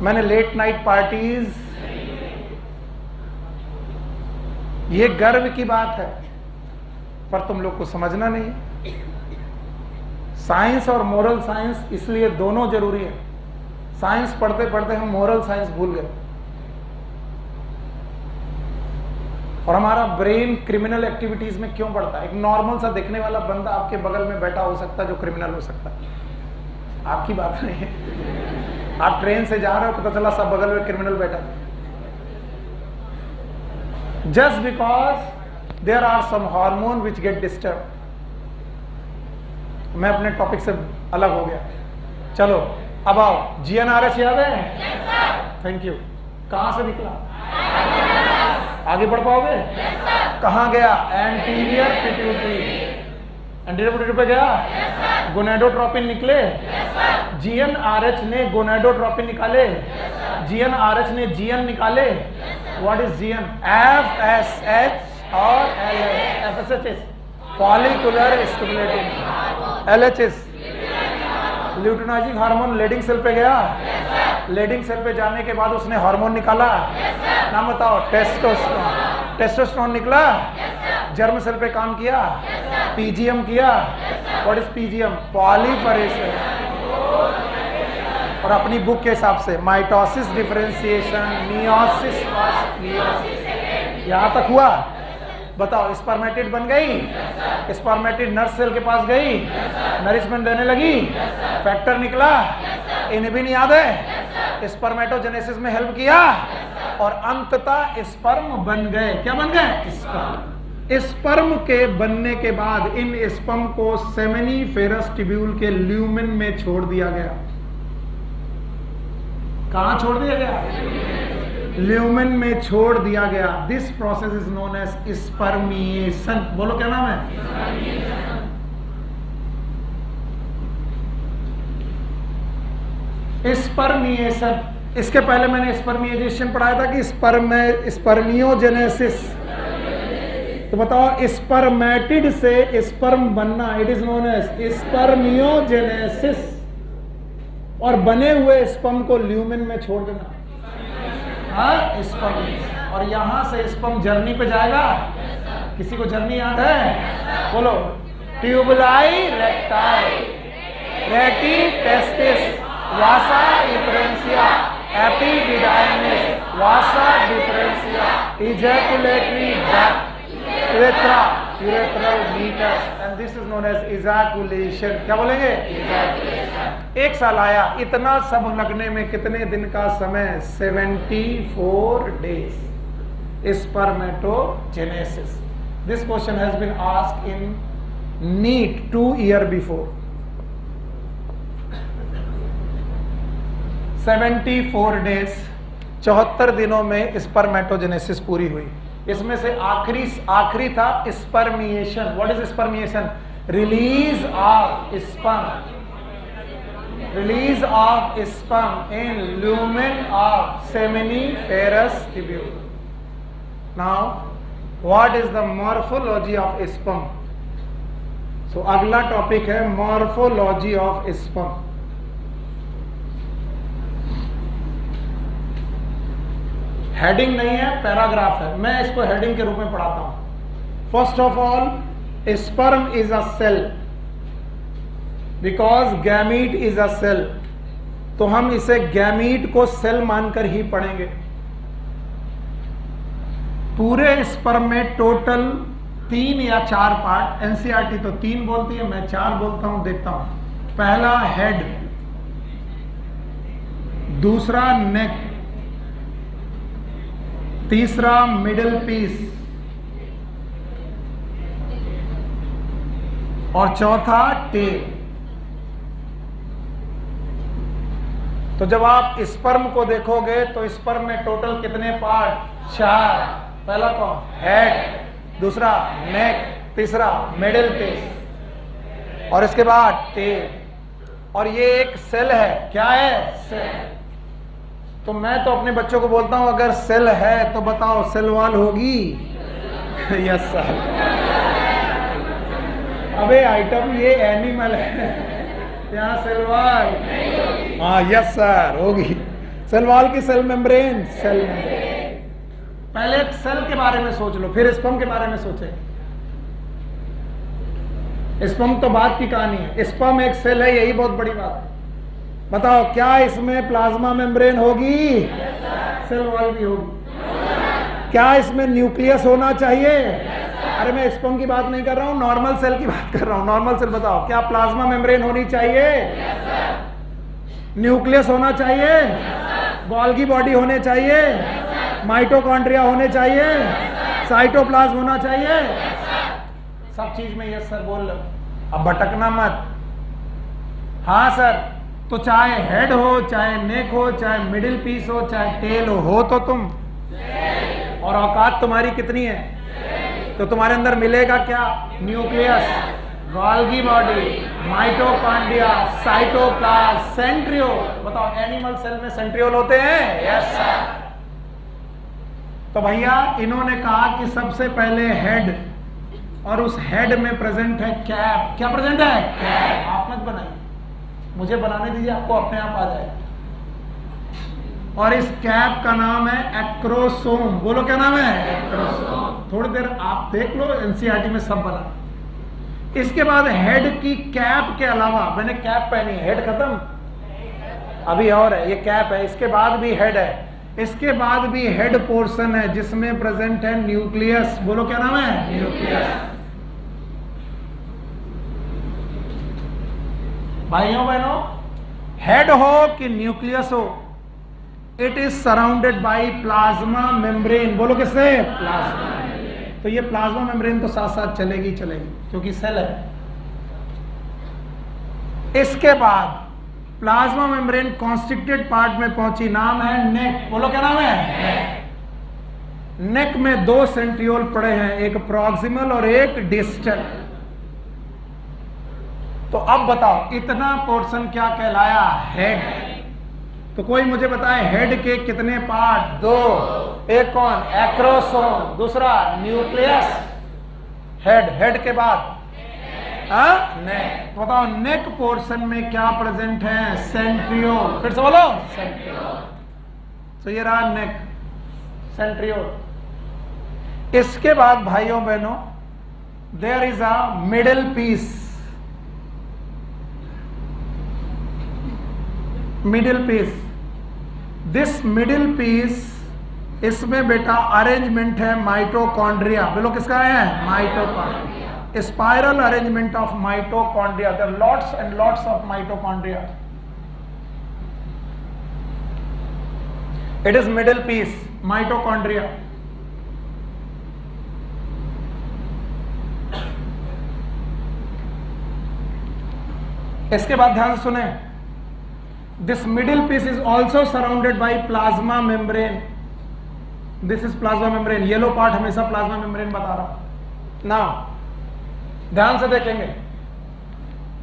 मैंने लेट नाइट पार्टीज, ये गर्व की बात है, पर तुम लोग को समझना नहीं है। साइंस और मोरल साइंस इसलिए दोनों जरूरी है। साइंस पढ़ते पढ़ते हम मोरल साइंस भूल गए और हमारा ब्रेन क्रिमिनल एक्टिविटीज में क्यों बढ़ता है? एक नॉर्मल सा देखने वाला बंदा आपके बगल में बैठा हो सकता है जो क्रिमिनल हो सकता है, आपकी बात नहीं है। आप ट्रेन से जा रहे हो, पता चला सब बगल में क्रिमिनल बैठा, just because there are some hormone which get disturb. मैं अपने टॉपिक से अलग हो गया, चलो अब आओ। GNRS याद है? Thank you. कहां से निकला? आगे बढ़ पाओगे? कहां गया? Anterior pituitary. एंटीरियर पिट्यूटरी पे गया, गोनेडोट्रोपिन निकले, GnRH ने गोनेडोट्रोपिन निकाले, GnRH ने GN निकाले। What is GN? FSH और FSH follicular stimulating, LHS luteinizing hormone. Leydig cell पे गया, लेडिंग सेल पे जाने के बाद उसने हार्मोन निकाला, नाम बताओ? टेस्टोस्टेरोन। टेस्टोस्टेरोन निकला, जर्म सेल पे काम किया, PGM किया। What is PGM? पॉलीमरेशन। और अपनी बुक के हिसाब से माइटोसिस, डिफरेंशिएशन, मियोसिस, यहां तक हुआ। बताओ, स्पर्मेटिड बन गई, स्पर्मेटिड नर्स सेल के पास गई, नरिशमेंट देने लगी, फैक्टर निकला, इन्हिबिन याद है? स्पर्मेटोजेनेसिस में हेल्प किया और अंततः स्पर्म बन गए। क्या बन गए? स्पर्म। स्पर्म के बनने के बाद इन स्पर्म को सेमिनिफेरस ट्यूब्यूल के ल्यूमेन में छोड़ दिया गया। कहां छोड़ दिया गया? ल्यूमेन में छोड़ दिया गया। This process is known as spermiation. बोलो क्या नाम है? स्पर्मिएशन। इसके पहले मैंने स्पर्मिएशन पढ़ाया था कि स्पर्मियोजेनेसिस। तो बताओ, स्पर्मेटिड से स्पर्म बनना, it is known as spermiogenesis. और बने हुए स्पर्म को ल्यूमेन में छोड़ देना, स्पर्म। और यहां से स्पर्म जर्नी पे जाएगा। किसी को जर्नी याद है? बोलो। Tubuli recti, rete testis, vasa differentia, epididymis, vasa differentia, ejaculatory duct, urethra, urethral meatus, and this is known as ejaculation. क्या बोलेंगे? इजैकुलेशन। एक साल आया, इतना सब लगने में कितने दिन का समय? 74 days। Spermatogenesis. This question has been asked in NEET 2 years before। 74 days, 74 दिनों में स्पर्मेटोजेनेसिस पूरी हुई। इसमें से आखिरी था spermiation. What is spermiation? Release of sperm, release of sperm in lumen of seminiferous tubule. Now what is the morphology of sperm? So अगला topic है मॉर्फोलॉजी ऑफ स्पर्म। हेडिंग नहीं है, पैराग्राफ है। मैं इसको हेडिंग के रूप में पढ़ाता हूं। First of all, sperm is a cell because gamete is a cell. तो हम इसे गैमीट को सेल मानकर ही पढ़ेंगे। पूरे स्पर्म में टोटल 3 या 4 पार्ट, एनसीईआरटी तो 3 बोलती है, मैं 4 बोलता हूं। देखता हूं। पहला हेड, दूसरा नेक, तीसरा मिडिल पीस और चौथा टेल। तो जब आप स्पर्म को देखोगे तो स्पर्म में टोटल कितने पार्ट? 4। पहला कौन? हेड, दूसरा नेक, तीसरा मिडिल पीस और इसके बाद टेल। और ये एक सेल है। क्या है? सेल। तो मैं तो अपने बच्चों को बोलता हूं अगर सेल है तो बताओ सेल वॉल होगी? Yes sir. अबे आइटम ये एनिमल है, यहाँ सेल वॉल? हाँ यस सर, होगी। सेल वॉल की सेल मेम्ब्रेन, सेल मेम्ब्रेन। पहले एक सेल के बारे में सोच लो, फिर स्पर्म के बारे में सोचे। स्पर्म तो बात की कहानी है, स्पर्म एक सेल है, यही बहुत बड़ी बात है। बताओ क्या इसमें प्लाज्मा मेम्ब्रेन होगी? सेल वॉल भी होगी। क्या इसमें न्यूक्लियस होना चाहिए? अरे मैं स्पर्म की बात नहीं कर रहा हूं, नॉर्मल सेल की बात कर रहा हूं। नॉर्मल सेल बताओ क्या प्लाज्मा मेम्ब्रेन होनी चाहिए? न्यूक्लियस होना चाहिए? गोल्गी बॉडी होने चाहिए? माइटोकॉन्ड्रिया होने चाहिए? साइटोप्लाज्म होना चाहिए? सब चीज में यस सर बोल लो, अब भटकना मत। हाँ सर, तो चाहे हेड हो, चाहे नेक हो, चाहे मिडिल पीस हो, चाहे टेल हो तो तुम। और औकात तुम्हारी कितनी है? तो तुम्हारे अंदर मिलेगा क्या? Nucleus, Golgi body, mitochondria, cytoplasm, centriole. बताओ एनिमल सेल में सेंट्रियोल होते हैं? Yes sir. तो भैया इन्होंने कहा कि सबसे पहले हेड, और उस हेड में प्रेजेंट है कैप। क्या प्रेजेंट है? कैप। आप मत बनाइए, मुझे बनाने दीजिए, आपको अपने आप आ जाएगा। और इस कैप का नाम है एक्रोसोम। बोलो क्या नाम है? एक्रोसोम। थोड़ी देर आप देख लो, एनसीईआरटी में सब बना। इसके बाद हेड की कैप के अलावा, मैंने कैप पहनी, हेड खत्म, अभी और है, ये कैप है। इसके बाद भी हेड है, इसके बाद भी हेड पोर्शन है जिसमें प्रेजेंट है न्यूक्लियस। बोलो क्या नाम है? न्यूक्लियस। भाइयों बहनों, हेड हो कि न्यूक्लियस हो, it is surrounded by plasma membrane. बोलो किससे? प्लाज्मा। तो ये प्लाज्मा मेम्ब्रेन तो साथ साथ चलेगी क्योंकि सेल है। इसके बाद प्लाज्मा मेम्ब्रेन कॉन्स्ट्रिक्टेड पार्ट में पहुंची, नाम है नेक। बोलो क्या नाम है? नेक में 2 सेंट्रियोल पड़े हैं, एक प्रॉक्सिमल और एक डिस्टल। तो अब बताओ इतना पोर्शन क्या कहलाया? हेड। तो कोई मुझे बताए हेड के कितने पार्ट? 2। एक कौन? एक्रोसोम, दूसरा न्यूक्लियस। हेड के बाद नेक। बताओ नेक पोर्शन में क्या प्रेजेंट है? सेंट्रियोल। फिर से बोलो, सेंट्रियोल। तो ये रहा नेक, सेंट्रियोल। इसके बाद भाइयों बहनों, there is a middle piece. Middle piece, this middle piece, इसमें बेटा अरेंजमेंट है माइटोकॉन्ड्रिया। बोलो किसका है? Mitochondria. Spiral arrangement of mitochondria. There are lots and lots of mitochondria. It is middle piece, mitochondria. इसके बाद ध्यान से सुने, this middle piece is also surrounded by plasma membrane. This is plasma membrane. Yellow part हमेशा plasma membrane बता रहा। Now ध्यान से देखेंगे,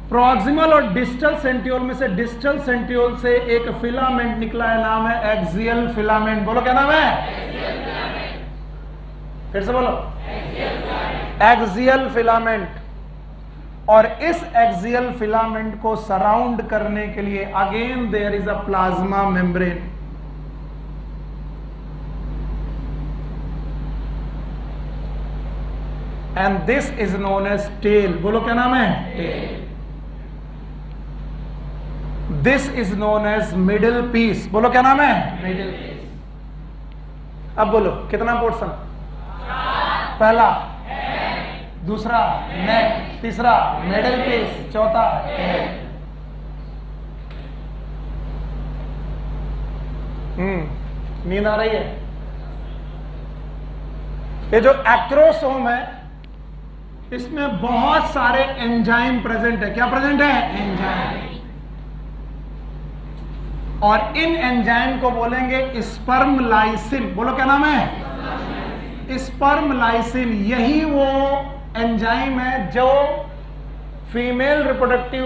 प्रॉक्सिमल और डिस्टल सेंट्रियोल में से डिस्टल सेंट्रियोल से एक फिलामेंट निकला है, नाम है एक्सियल फिलामेंट। बोलो क्या नाम है? फिर से बोलो, एक्सियल फिलामेंट। और इस एक्सियल फिलामेंट को सराउंड करने के लिए again there is a plasma membrane. And this is known as tail. बोलो क्या नाम है? Tail. This is known as middle piece. बोलो क्या नाम है? Middle piece. अब बोलो कितना पोर्शन? पहला, दूसरा नेक, तीसरा मिडिल पीस, चौथा टेल। नींद आ रही है? ये जो एक्रोसोम है इसमें बहुत सारे एंजाइम प्रेजेंट है। क्या प्रेजेंट है? एंजाइम। और इन एंजाइम को बोलेंगे स्पर्म लाइसिन। बोलो क्या नाम है? Sperm lysine. यही वो एंजाइम है जो फीमेल रिप्रोडक्टिव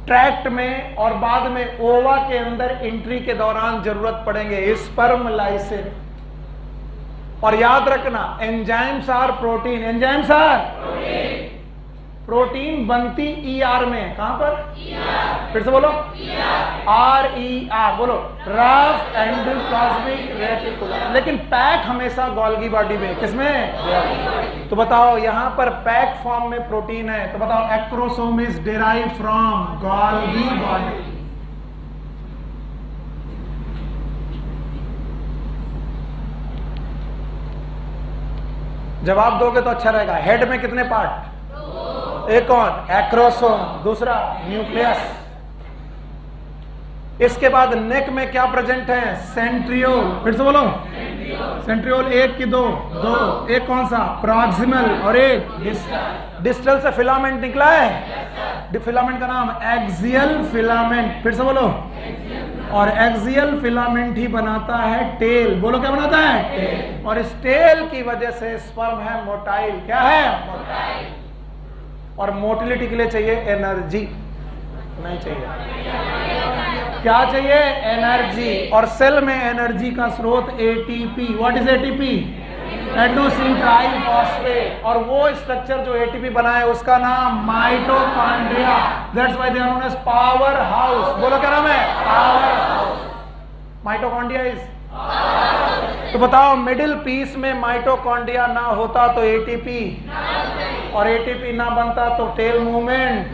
ट्रैक्ट में और बाद में ओवा के अंदर एंट्री के दौरान जरूरत पड़ेंगे, स्पर्म लाइसिन। और याद रखना enzymes are protein. Enzymes are protein बनती ER में। कहां पर? ER। फिर से बोलो RER। बोलो रफ एंडोप्लाज्मिक रेटिकुलम। लेकिन पैक हमेशा गोल्गी बॉडी में। किसमें? तो बताओ यहां पर पैक फॉर्म में प्रोटीन है, तो बताओ acrosome is derive from Golgi body. जवाब दोगे तो अच्छा रहेगा। हेड में कितने पार्ट? एक कौन? एक्रोसोम। दूसरा न्यूक्लियस। इसके बाद नेक में क्या प्रेजेंट है? सेंट्रियोल। फिर से बोलो सेंट्रियोल। एक की दो? दो। एक कौन सा? प्रॉक्सिमल और एक डिस्टल। डिस्टल से फिलामेंट निकला है। फिलामेंट का नाम एक्सियल फिलामेंट। फिर से बोलो। और एक्सियल फिलामेंट ही बनाता है टेल। बोलो क्या बनाता है? टेल। और इस टेल की वजह से स्पर्म है मोटाइल। क्या है? मोटाइल। और मोटिलिटी के लिए चाहिए एनर्जी। नहीं चाहिए? क्या चाहिए? एनर्जी। और सेल में एनर्जी का स्रोत ATP। What is ATP? Adenosine triphosphate. और वो स्ट्रक्चर जो ATP बनाए उसका नाम माइटोकॉन्ड्रिया। That's why they are known as power house. बोलो क्या नाम है? Power house. Mitochondria is. तो बताओ मिडिल पीस में माइटोकॉन्ड्रिया ना होता तो ATP, और ATP ना बनता तो टेल मूवमेंट,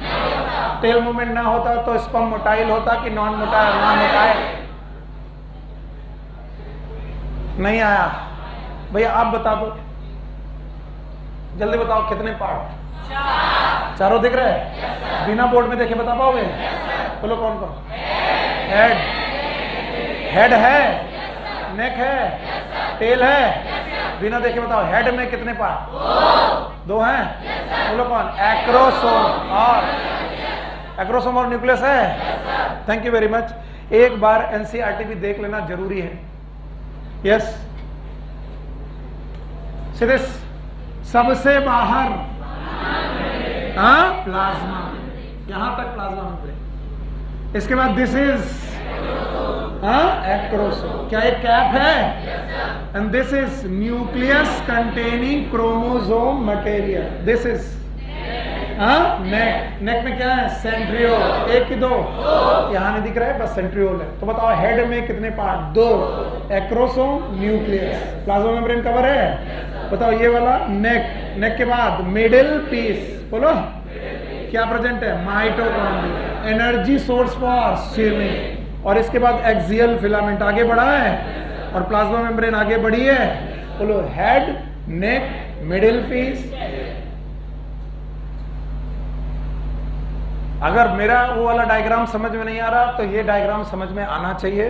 टेल मूवमेंट ना होता तो स्पर्म मोटाइल होता कि नॉन मोटाइल? Non motile. नहीं आया भैया? आप बता दो, जल्दी बताओ कितने पार्ट? चारों दिख रहे हैं? बिना बोर्ड में देखे बता पाओगे? बोलो कौन कौन? हेड। हेड है, नेक है, टेल है। बिना देखे बताओ हेड में कितने पार्ट? दो हैं। बोलो कौन? एक्रोसोम और न्यूक्लियस है। Thank you very much. एक बार NCERT भी देख लेना जरूरी है। यस सिर्फ सबसे बाहर प्लाज्मा, यहां तक प्लाज्मा मेम्ब्रेन। इसके बाद दिस इज एक्रोसोम। क्या एक कैप है? And this is nucleus containing chromosome material. This is neck. Neck में क्या है? सेंट्रियोल। एक की दो? यहां नहीं दिख रहा है, बस सेंट्रियोल है। तो बताओ हेड में कितने पार्ट? दो। Acrosome, nucleus. Plasma membrane cover है। बताओ ये वाला नेक। नेक के बाद मिडिल पीस। बोलो क्या प्रेजेंट है? Mitochondria. Energy source for swimming. और इसके बाद एक्सियल फिलामेंट आगे बढ़ा है और प्लाज्मा मेम्ब्रेन आगे बढ़ी है। बोलो हेड, नेक, मिडिल पीस। अगर मेरा वो वाला डायग्राम समझ में नहीं आ रहा तो ये डायग्राम समझ में आना चाहिए,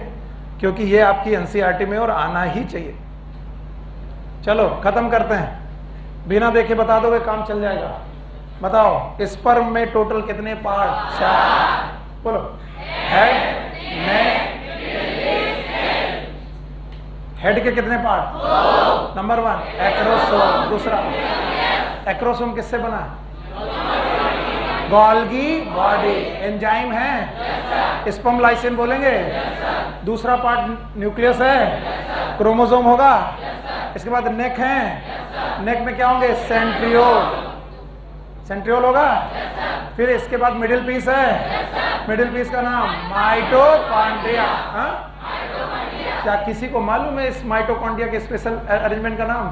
क्योंकि ये आपकी NCERT में और आना ही चाहिए। चलो खत्म करते हैं। बिना देखे बता दोगे काम चल जाएगा। बताओ स्पर्म में टोटल कितने पार्ट? 4। बोलो हेड, नेक, हेड के कितने पार्ट? Number 1 acrosome. दूसरा एक्रोसोम किससे बना है? Golgi body. एंजाइम है, स्पर्म लाइसिन बोलेंगे। दूसरा पार्ट न्यूक्लियस है, क्रोमोसोम होगा। इसके बाद नेक है, नेक में क्या होंगे? सेंट्रियोल, सेंट्रियोल होगा। फिर इसके बाद मिडिल पीस है, मिडिल पीस का नाम माइटोकॉन्ड्रिया। क्या किसी को मालूम है इस माइटोकॉन्ड्रिया के स्पेशल अरेंजमेंट का नाम?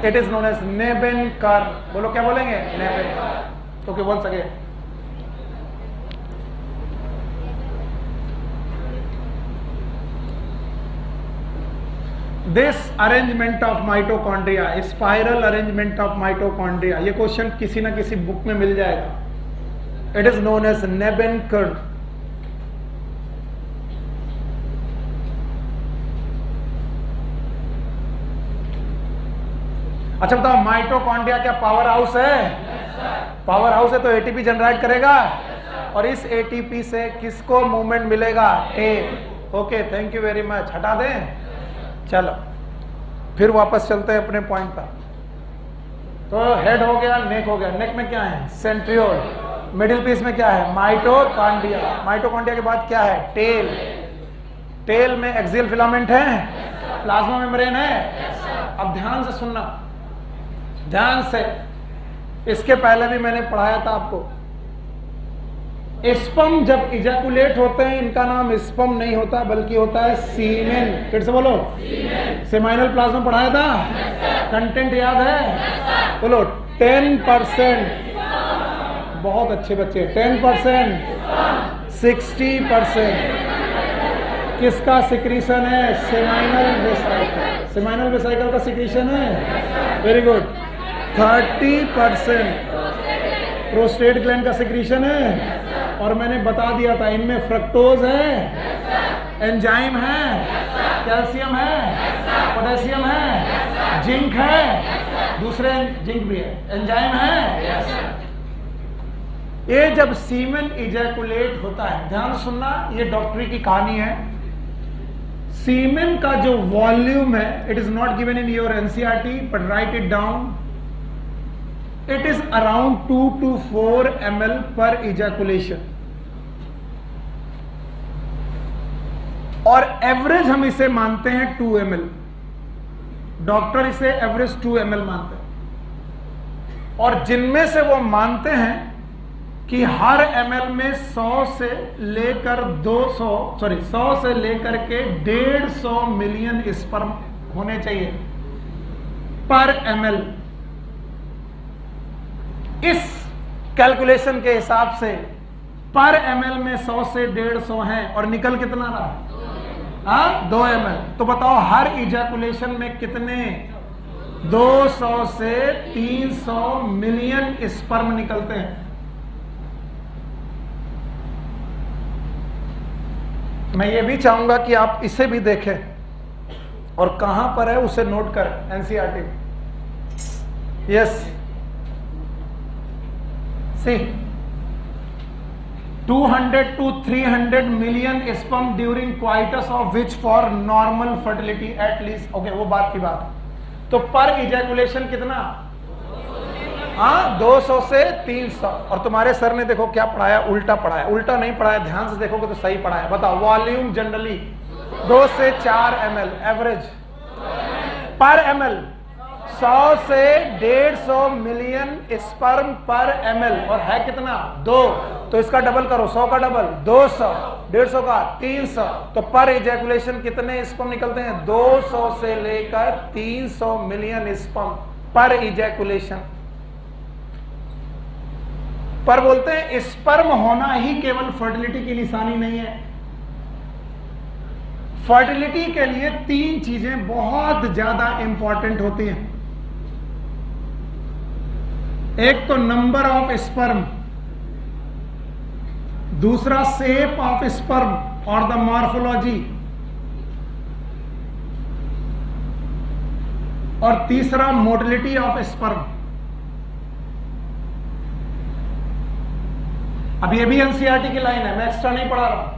It is known as nebenkern. बोलो क्या बोलेंगे? नेबेनकर। ओके, बोल सके। This arrangement of mitochondria, spiral arrangement of mitochondria, ये क्वेश्चन किसी ना किसी बुक में मिल जाएगा। It is known as nebenkern. अच्छा बताओ, माइटोकॉन्ड्रिया क्या पावर हाउस है? पावर हाउस है तो एटीपी जनरेट करेगा, और इस एटीपी से किसको मूवमेंट मिलेगा? Tail. Okay, thank you very much. हटा दें? चलो फिर वापस चलते हैं अपने पॉइंट पर। तो हेड हो गया, नेक हो गया। नेक में क्या है? सेंट्रियोल। मिडिल पीस में क्या है? माइटोकॉन्ड्रिया। माइटोकॉन्ड्रिया के बाद क्या है? टेल। टेल में एक्सियल फिलामेंट है, प्लाज्मा मेम्ब्रेन है। अब ध्यान से सुनना, ध्यान से। इसके पहले भी मैंने पढ़ाया था आपको, स्पर्म जब इजैकुलेट होते हैं, इनका नाम स्पर्म नहीं होता बल्कि होता है सीमेन। फिर से बोलो, सेमाइनल प्लाज्मा पढ़ाया था, कंटेंट याद है? बोलो 10%। बहुत अच्छे बच्चे। 10%, 60% किसका सिक्रीशन है? Seminal vesicle. सेमाइनल वेसाइकल का सिक्रीशन है, वेरी गुड। 30% प्रोस्टेट ग्लैंड का सिक्रीशन है, और मैंने बता दिया था इनमें फ्रक्टोज है, एंजाइम है, कैल्शियम है, पोटेशियम है, जिंक है, दूसरे जिंक भी है, एंजाइम है। ये जब सीमेन इजैकुलेट होता है, ध्यान सुनना, ये डॉक्टरी की कहानी है। सीमेन का जो वॉल्यूम है, it is not given in your NCERT, but right it down. It is around 2 to 4 ml पर इजैकुलेशन, और एवरेज हम इसे मानते हैं 2 ml। डॉक्टर इसे एवरेज 2 ml मानते हैं, और जिनमें से वो मानते हैं कि हर ml में 100 से लेकर 100 से लेकर के 150 मिलियन स्पर्म होने चाहिए पर ml। इस कैलकुलेशन के हिसाब से पर ml में 100 से 150 हैं, और निकल कितना रहा? 2 ml। तो बताओ हर इजैकुलेशन में कितने? 200 से 300 मिलियन स्पर्म निकलते हैं। मैं ये भी चाहूंगा कि आप इसे भी देखें, और कहां पर है उसे नोट करें NCERT. Yes, C 200 to 300 million sperm during coitus of which for normal fertility at least, okay, वो बात की बात है। तो पर इजैकुलेशन कितना? 200 से 300। और तुम्हारे सर ने देखो क्या पढ़ाया? उल्टा पढ़ाया। उल्टा नहीं पढ़ाया, ध्यान से देखोगे तो सही पढ़ाया। बताओ, वॉल्यूम जनरली 2 से 4 ml, एवरेज पर ml 100 से 150 मिलियन स्पर्म पर ml, और है कितना? 2। तो इसका डबल करो, 100 का डबल 200, 150 का 300। तो पर इजैकुलेशन कितने स्पर्म निकलते हैं? 200 से लेकर 300 मिलियन स्पर्म पर इजैकुलेशन। पर बोलते हैं स्पर्म होना ही केवल फर्टिलिटी की निशानी नहीं है। फर्टिलिटी के लिए 3 चीजें बहुत ज्यादा इंपॉर्टेंट होती हैं। एक तो नंबर ऑफ स्पर्म, दूसरा शेप ऑफ स्पर्म और द मॉर्फोलॉजी, और तीसरा मोटिलिटी ऑफ स्पर्म। अब ये भी एनसीईआरटी की लाइन है, मैं एक्स्ट्रा नहीं पढ़ा रहा हूं।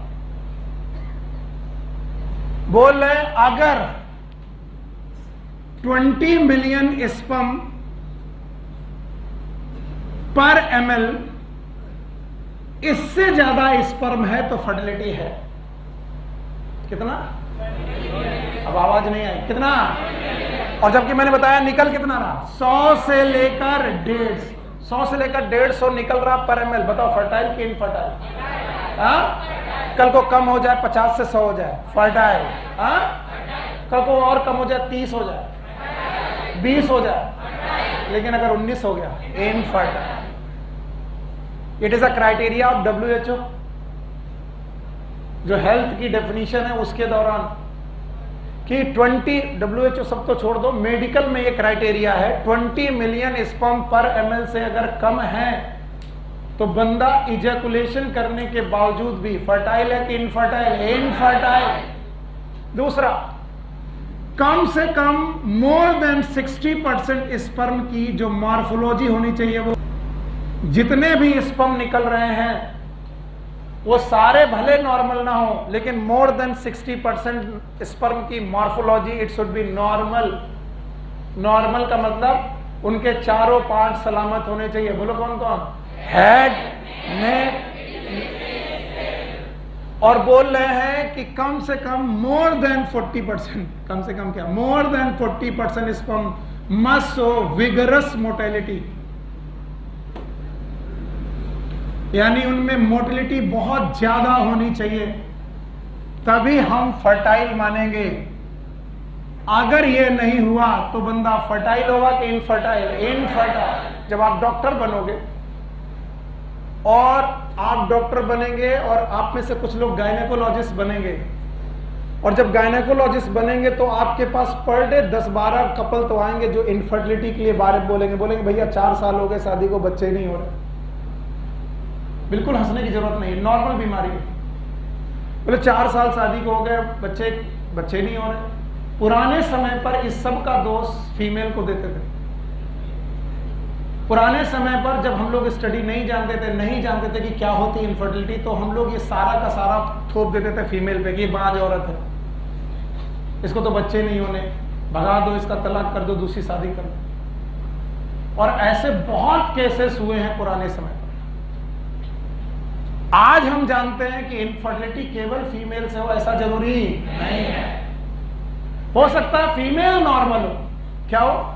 बोल रहे अगर 20 मिलियन स्पर्म पर ml, इससे ज्यादा स्पर्म है तो फर्टिलिटी है। कितना? अब आवाज नहीं आई। कितना? और जबकि मैंने बताया निकल कितना रहा? 100 से लेकर 150 निकल रहा पर ml। बताओ फर्टाइल कि इनफर्टाइल? कल को कम हो जाए, 50 से 100 हो जाए, फर्टाइल। कल को और कम हो जाए, 30 हो जाए, 20 हो जाए, लेकिन अगर 19 हो गया infertile. It is a criteria of WHO, जो हेल्थ की डेफिनेशन है उसके दौरान कि 20, WHO सब तो छोड़ दो, मेडिकल में ये क्राइटेरिया है 20 मिलियन स्पर्म पर ml से अगर कम है तो बंदा इजैकुलेशन करने के बावजूद भी फर्टाइल है कि इनफर्टाइल? इनफर्टाइल। दूसरा, कम से कम मोर देन 60% स्पर्म की जो मॉर्फोलॉजी होनी चाहिए, वो जितने भी स्पर्म निकल रहे हैं वो सारे भले नॉर्मल ना हो, लेकिन मोर देन 60% स्पर्म की morphology it should be normal. Normal का मतलब उनके चारों पार्ट सलामत होने चाहिए। बोलो कौन कौन? हेड, नेक, और बोल रहे हैं कि कम से कम मोर देन 40%, कम से कम क्या, मोर than 40% sperm must show vigorous mortality, यानी उनमें मोटिलिटी बहुत ज्यादा होनी चाहिए, तभी हम फर्टाइल मानेंगे। अगर ये नहीं हुआ तो बंदा फर्टाइल होगा कि इनफर्टाइल? इनफर्टाइल। जब आप डॉक्टर बनोगे और आप डॉक्टर बनेंगे और आप में से कुछ लोग गायनेकोलॉजिस्ट बनेंगे, और जब गायनेकोलॉजिस्ट बनेंगे तो आपके पास पर डे 10-12 कपल तो आएंगे जो इनफर्टिलिटी के लिए बारे में बोलेंगे भैया 4 साल हो गए शादी को, बच्चे नहीं हो रहे। बिल्कुल हंसने की जरूरत नहीं, नॉर्मल बीमारी है। बोले 4 साल शादी को हो गए, बच्चे नहीं हो रहे। पुराने समय पर इस सब का दोष फीमेल को देते थे। पुराने समय पर जब हम लोग स्टडी नहीं जानते थे कि क्या होती है इनफर्टिलिटी, तो हम लोग ये सारा का सारा थोप देते थे फीमेल पे कि बाज औरत है, इसको तो बच्चे नहीं होने, भगा दो, इसका तलाक कर दो, दूसरी शादी कर दो। और ऐसे बहुत केसेस हुए हैं पुराने समय पर। आज हम जानते हैं कि इनफर्टिलिटी केवल फीमेल से हो ऐसा जरूरी नहीं है। हो सकता है फीमेल नॉर्मल हो, क्या हो,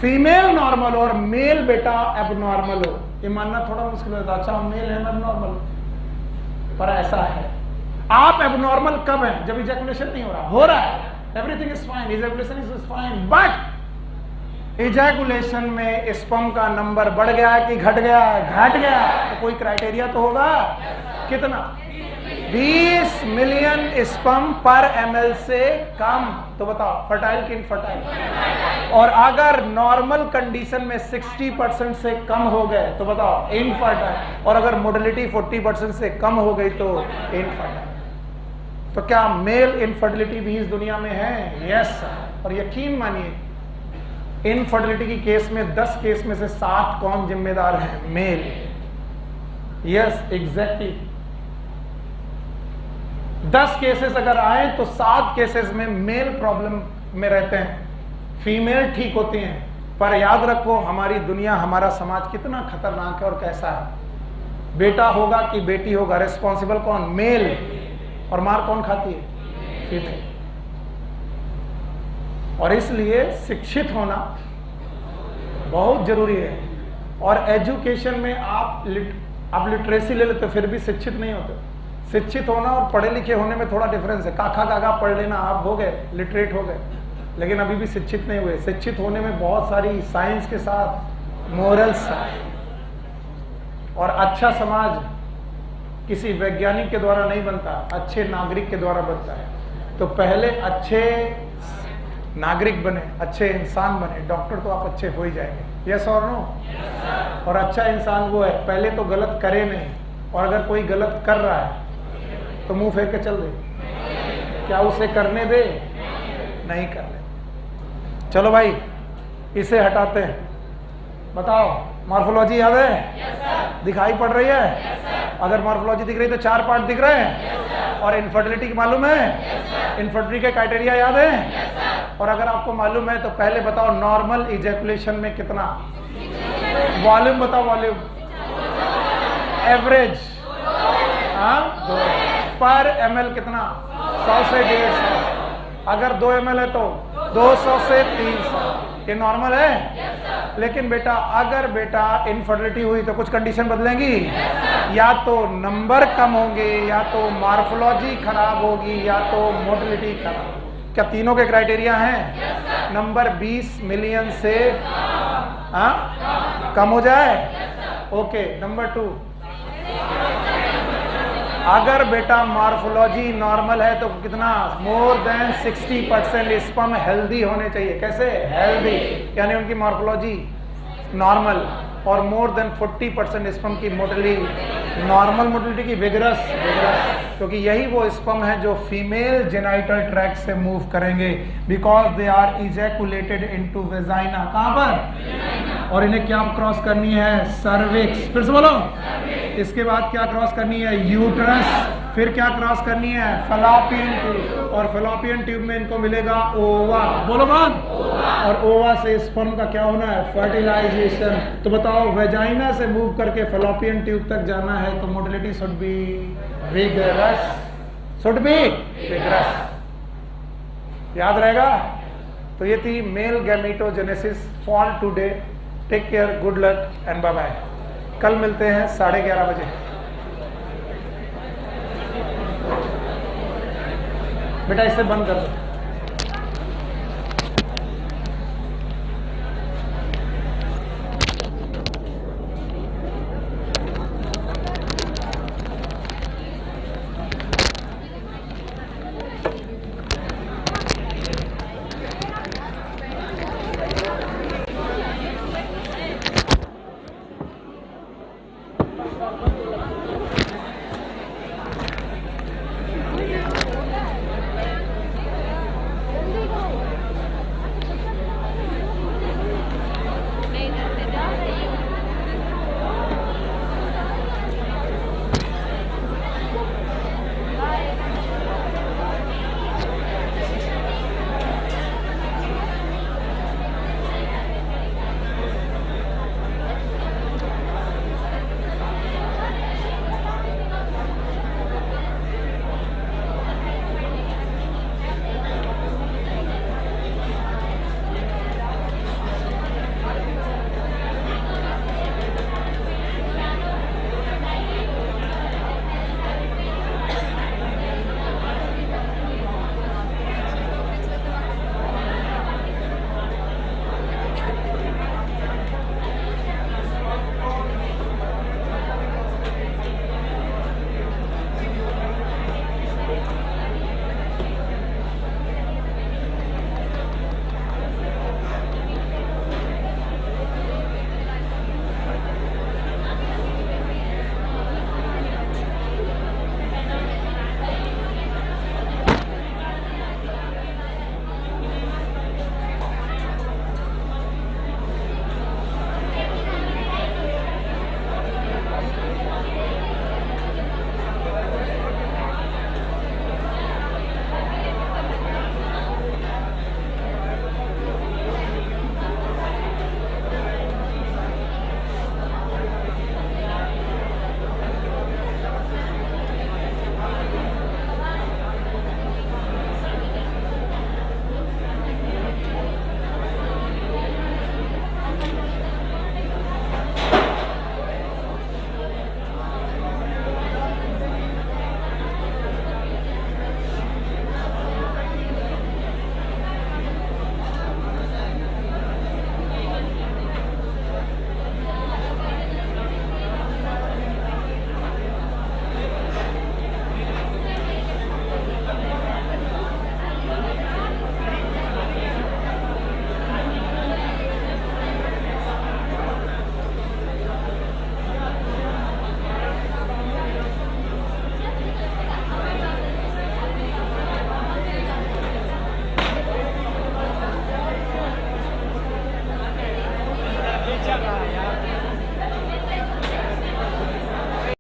फीमेल नॉर्मल और मेल बेटा एबनॉर्मल हो। ये मानना थोड़ा मुश्किल होता है, अच्छा मेल है एबनॉर्मल, पर ऐसा है। आप एबनॉर्मल कब है? जब इजैकुलेशन नहीं हो रहा है, everything is fine, ejaculation is fine, but ejaculation में स्पर्म का नंबर बढ़ गया कि घट गया? घट गया। तो कोई क्राइटेरिया तो होगा। कितना? 20 मिलियन स्पर्म पर ml से कम। तो बताओ फर्टाइल कि इनफर्टाइल? और अगर नॉर्मल कंडीशन में 60% से कम हो गए तो बताओ इनफर्टाइल, और अगर मोटिलिटी 40% से कम हो गई तो इनफर्टाइल। तो क्या मेल इनफर्टिलिटी भी इस दुनिया में है? यस। और यकीन मानिए इनफर्टिलिटी की केस में 10 केस में से 7 कौन जिम्मेदार है? मेल। Yes exactly. 10 केसेस अगर आए तो 7 केसेस में मेल प्रॉब्लम में रहते हैं, फीमेल ठीक होती हैं। पर याद रखो हमारी दुनिया, हमारा समाज कितना खतरनाक है और कैसा है। बेटा होगा कि बेटी होगा, रिस्पॉन्सिबल कौन? मेल। और मार कौन खाती है? फीमेल। और इसलिए शिक्षित होना बहुत जरूरी है। और एजुकेशन में आप लिटरेसी ले लेते फिर भी शिक्षित नहीं होते। शिक्षित होना और पढ़े लिखे होने में थोड़ा डिफरेंस है। काका काका पढ़ लेना, आप हो गए लिटरेट हो गए, लेकिन अभी भी शिक्षित नहीं हुए। शिक्षित होने में बहुत सारी साइंस के साथ मोरल्स और अच्छा समाज किसी वैज्ञानिक के द्वारा नहीं बनता, अच्छे नागरिक के द्वारा बनता है। तो पहले अच्छे नागरिक बने, अच्छे इंसान बने, डॉक्टर तो आप अच्छे हो ही जाएंगे। यस और नो? और अच्छा इंसान वो है पहले तो गलत करे नहीं, और अगर कोई गलत कर रहा है तो मुंह फेर के चल दे, क्या उसे करने दे? नहीं करने। चलो भाई इसे हटाते हैं। बताओ मॉर्फोलॉजी याद है? दिखाई पड़ रही है? अगर मॉर्फोलॉजी दिख रही है तो 4 पार्ट दिख रहे हैं। और इनफर्टिलिटी की मालूम है? इनफर्टिलिटी के क्राइटेरिया याद है? और अगर आपको मालूम है तो पहले बताओ नॉर्मल इजैकुलेशन में कितना वॉल्यूम? बताओ वॉल्यूम। एवरेज पर ml कितना? 100 से 150। अगर 2 ml है तो 200 से 300। ये नॉर्मल है। लेकिन बेटा अगर बेटा इनफर्टिलिटी हुई तो कुछ कंडीशन बदलेंगी। या तो नंबर कम होंगे, या तो मॉर्फोलॉजी खराब होगी, या तो मोटिलिटी खराब। क्या तीनों के क्राइटेरिया हैं? नंबर 20 मिलियन से कम हो जाए। ओके, नंबर 2, अगर बेटा मॉर्फोलॉजी नॉर्मल है तो कितना? मोर देन 60% स्पर्म हेल्दी होने चाहिए। कैसे हेल्दी? यानी उनकी मॉर्फोलॉजी नॉर्मल, और मोर देन 40% स्पर्म की मोटिलिटी, नॉर्मल मोटिलिटी की विगरस, क्योंकि यही वो स्पर्म है जो फीमेल जेनाइटल ट्रैक्ट से मूव करेंगे, because they are ejaculated into vagina. कहां पर? और इन्हें क्या क्रॉस करनी है? सर्विक्स। फिर से बोलो। इसके बाद क्या क्रॉस करनी है? यूट्रस। फिर क्या क्रॉस करनी है? फैलोपियन ट्यूब, और फैलोपियन ट्यूब में इनको मिलेगा ओवा। बोलो कौन? और ओवा से स्पर्म का क्या होना है? फर्टिलाइजेशन। तो बताओ, वेजाइना से मूव करके फैलोपियन ट्यूब तक जाना है तो motility should be vigorous, should be vigorous. याद रहेगा? तो ये थी male gametogenesis for today. Take care, good luck and bye bye. कल मिलते हैं 11:30 बजे। बेटा इसे बंद कर दो।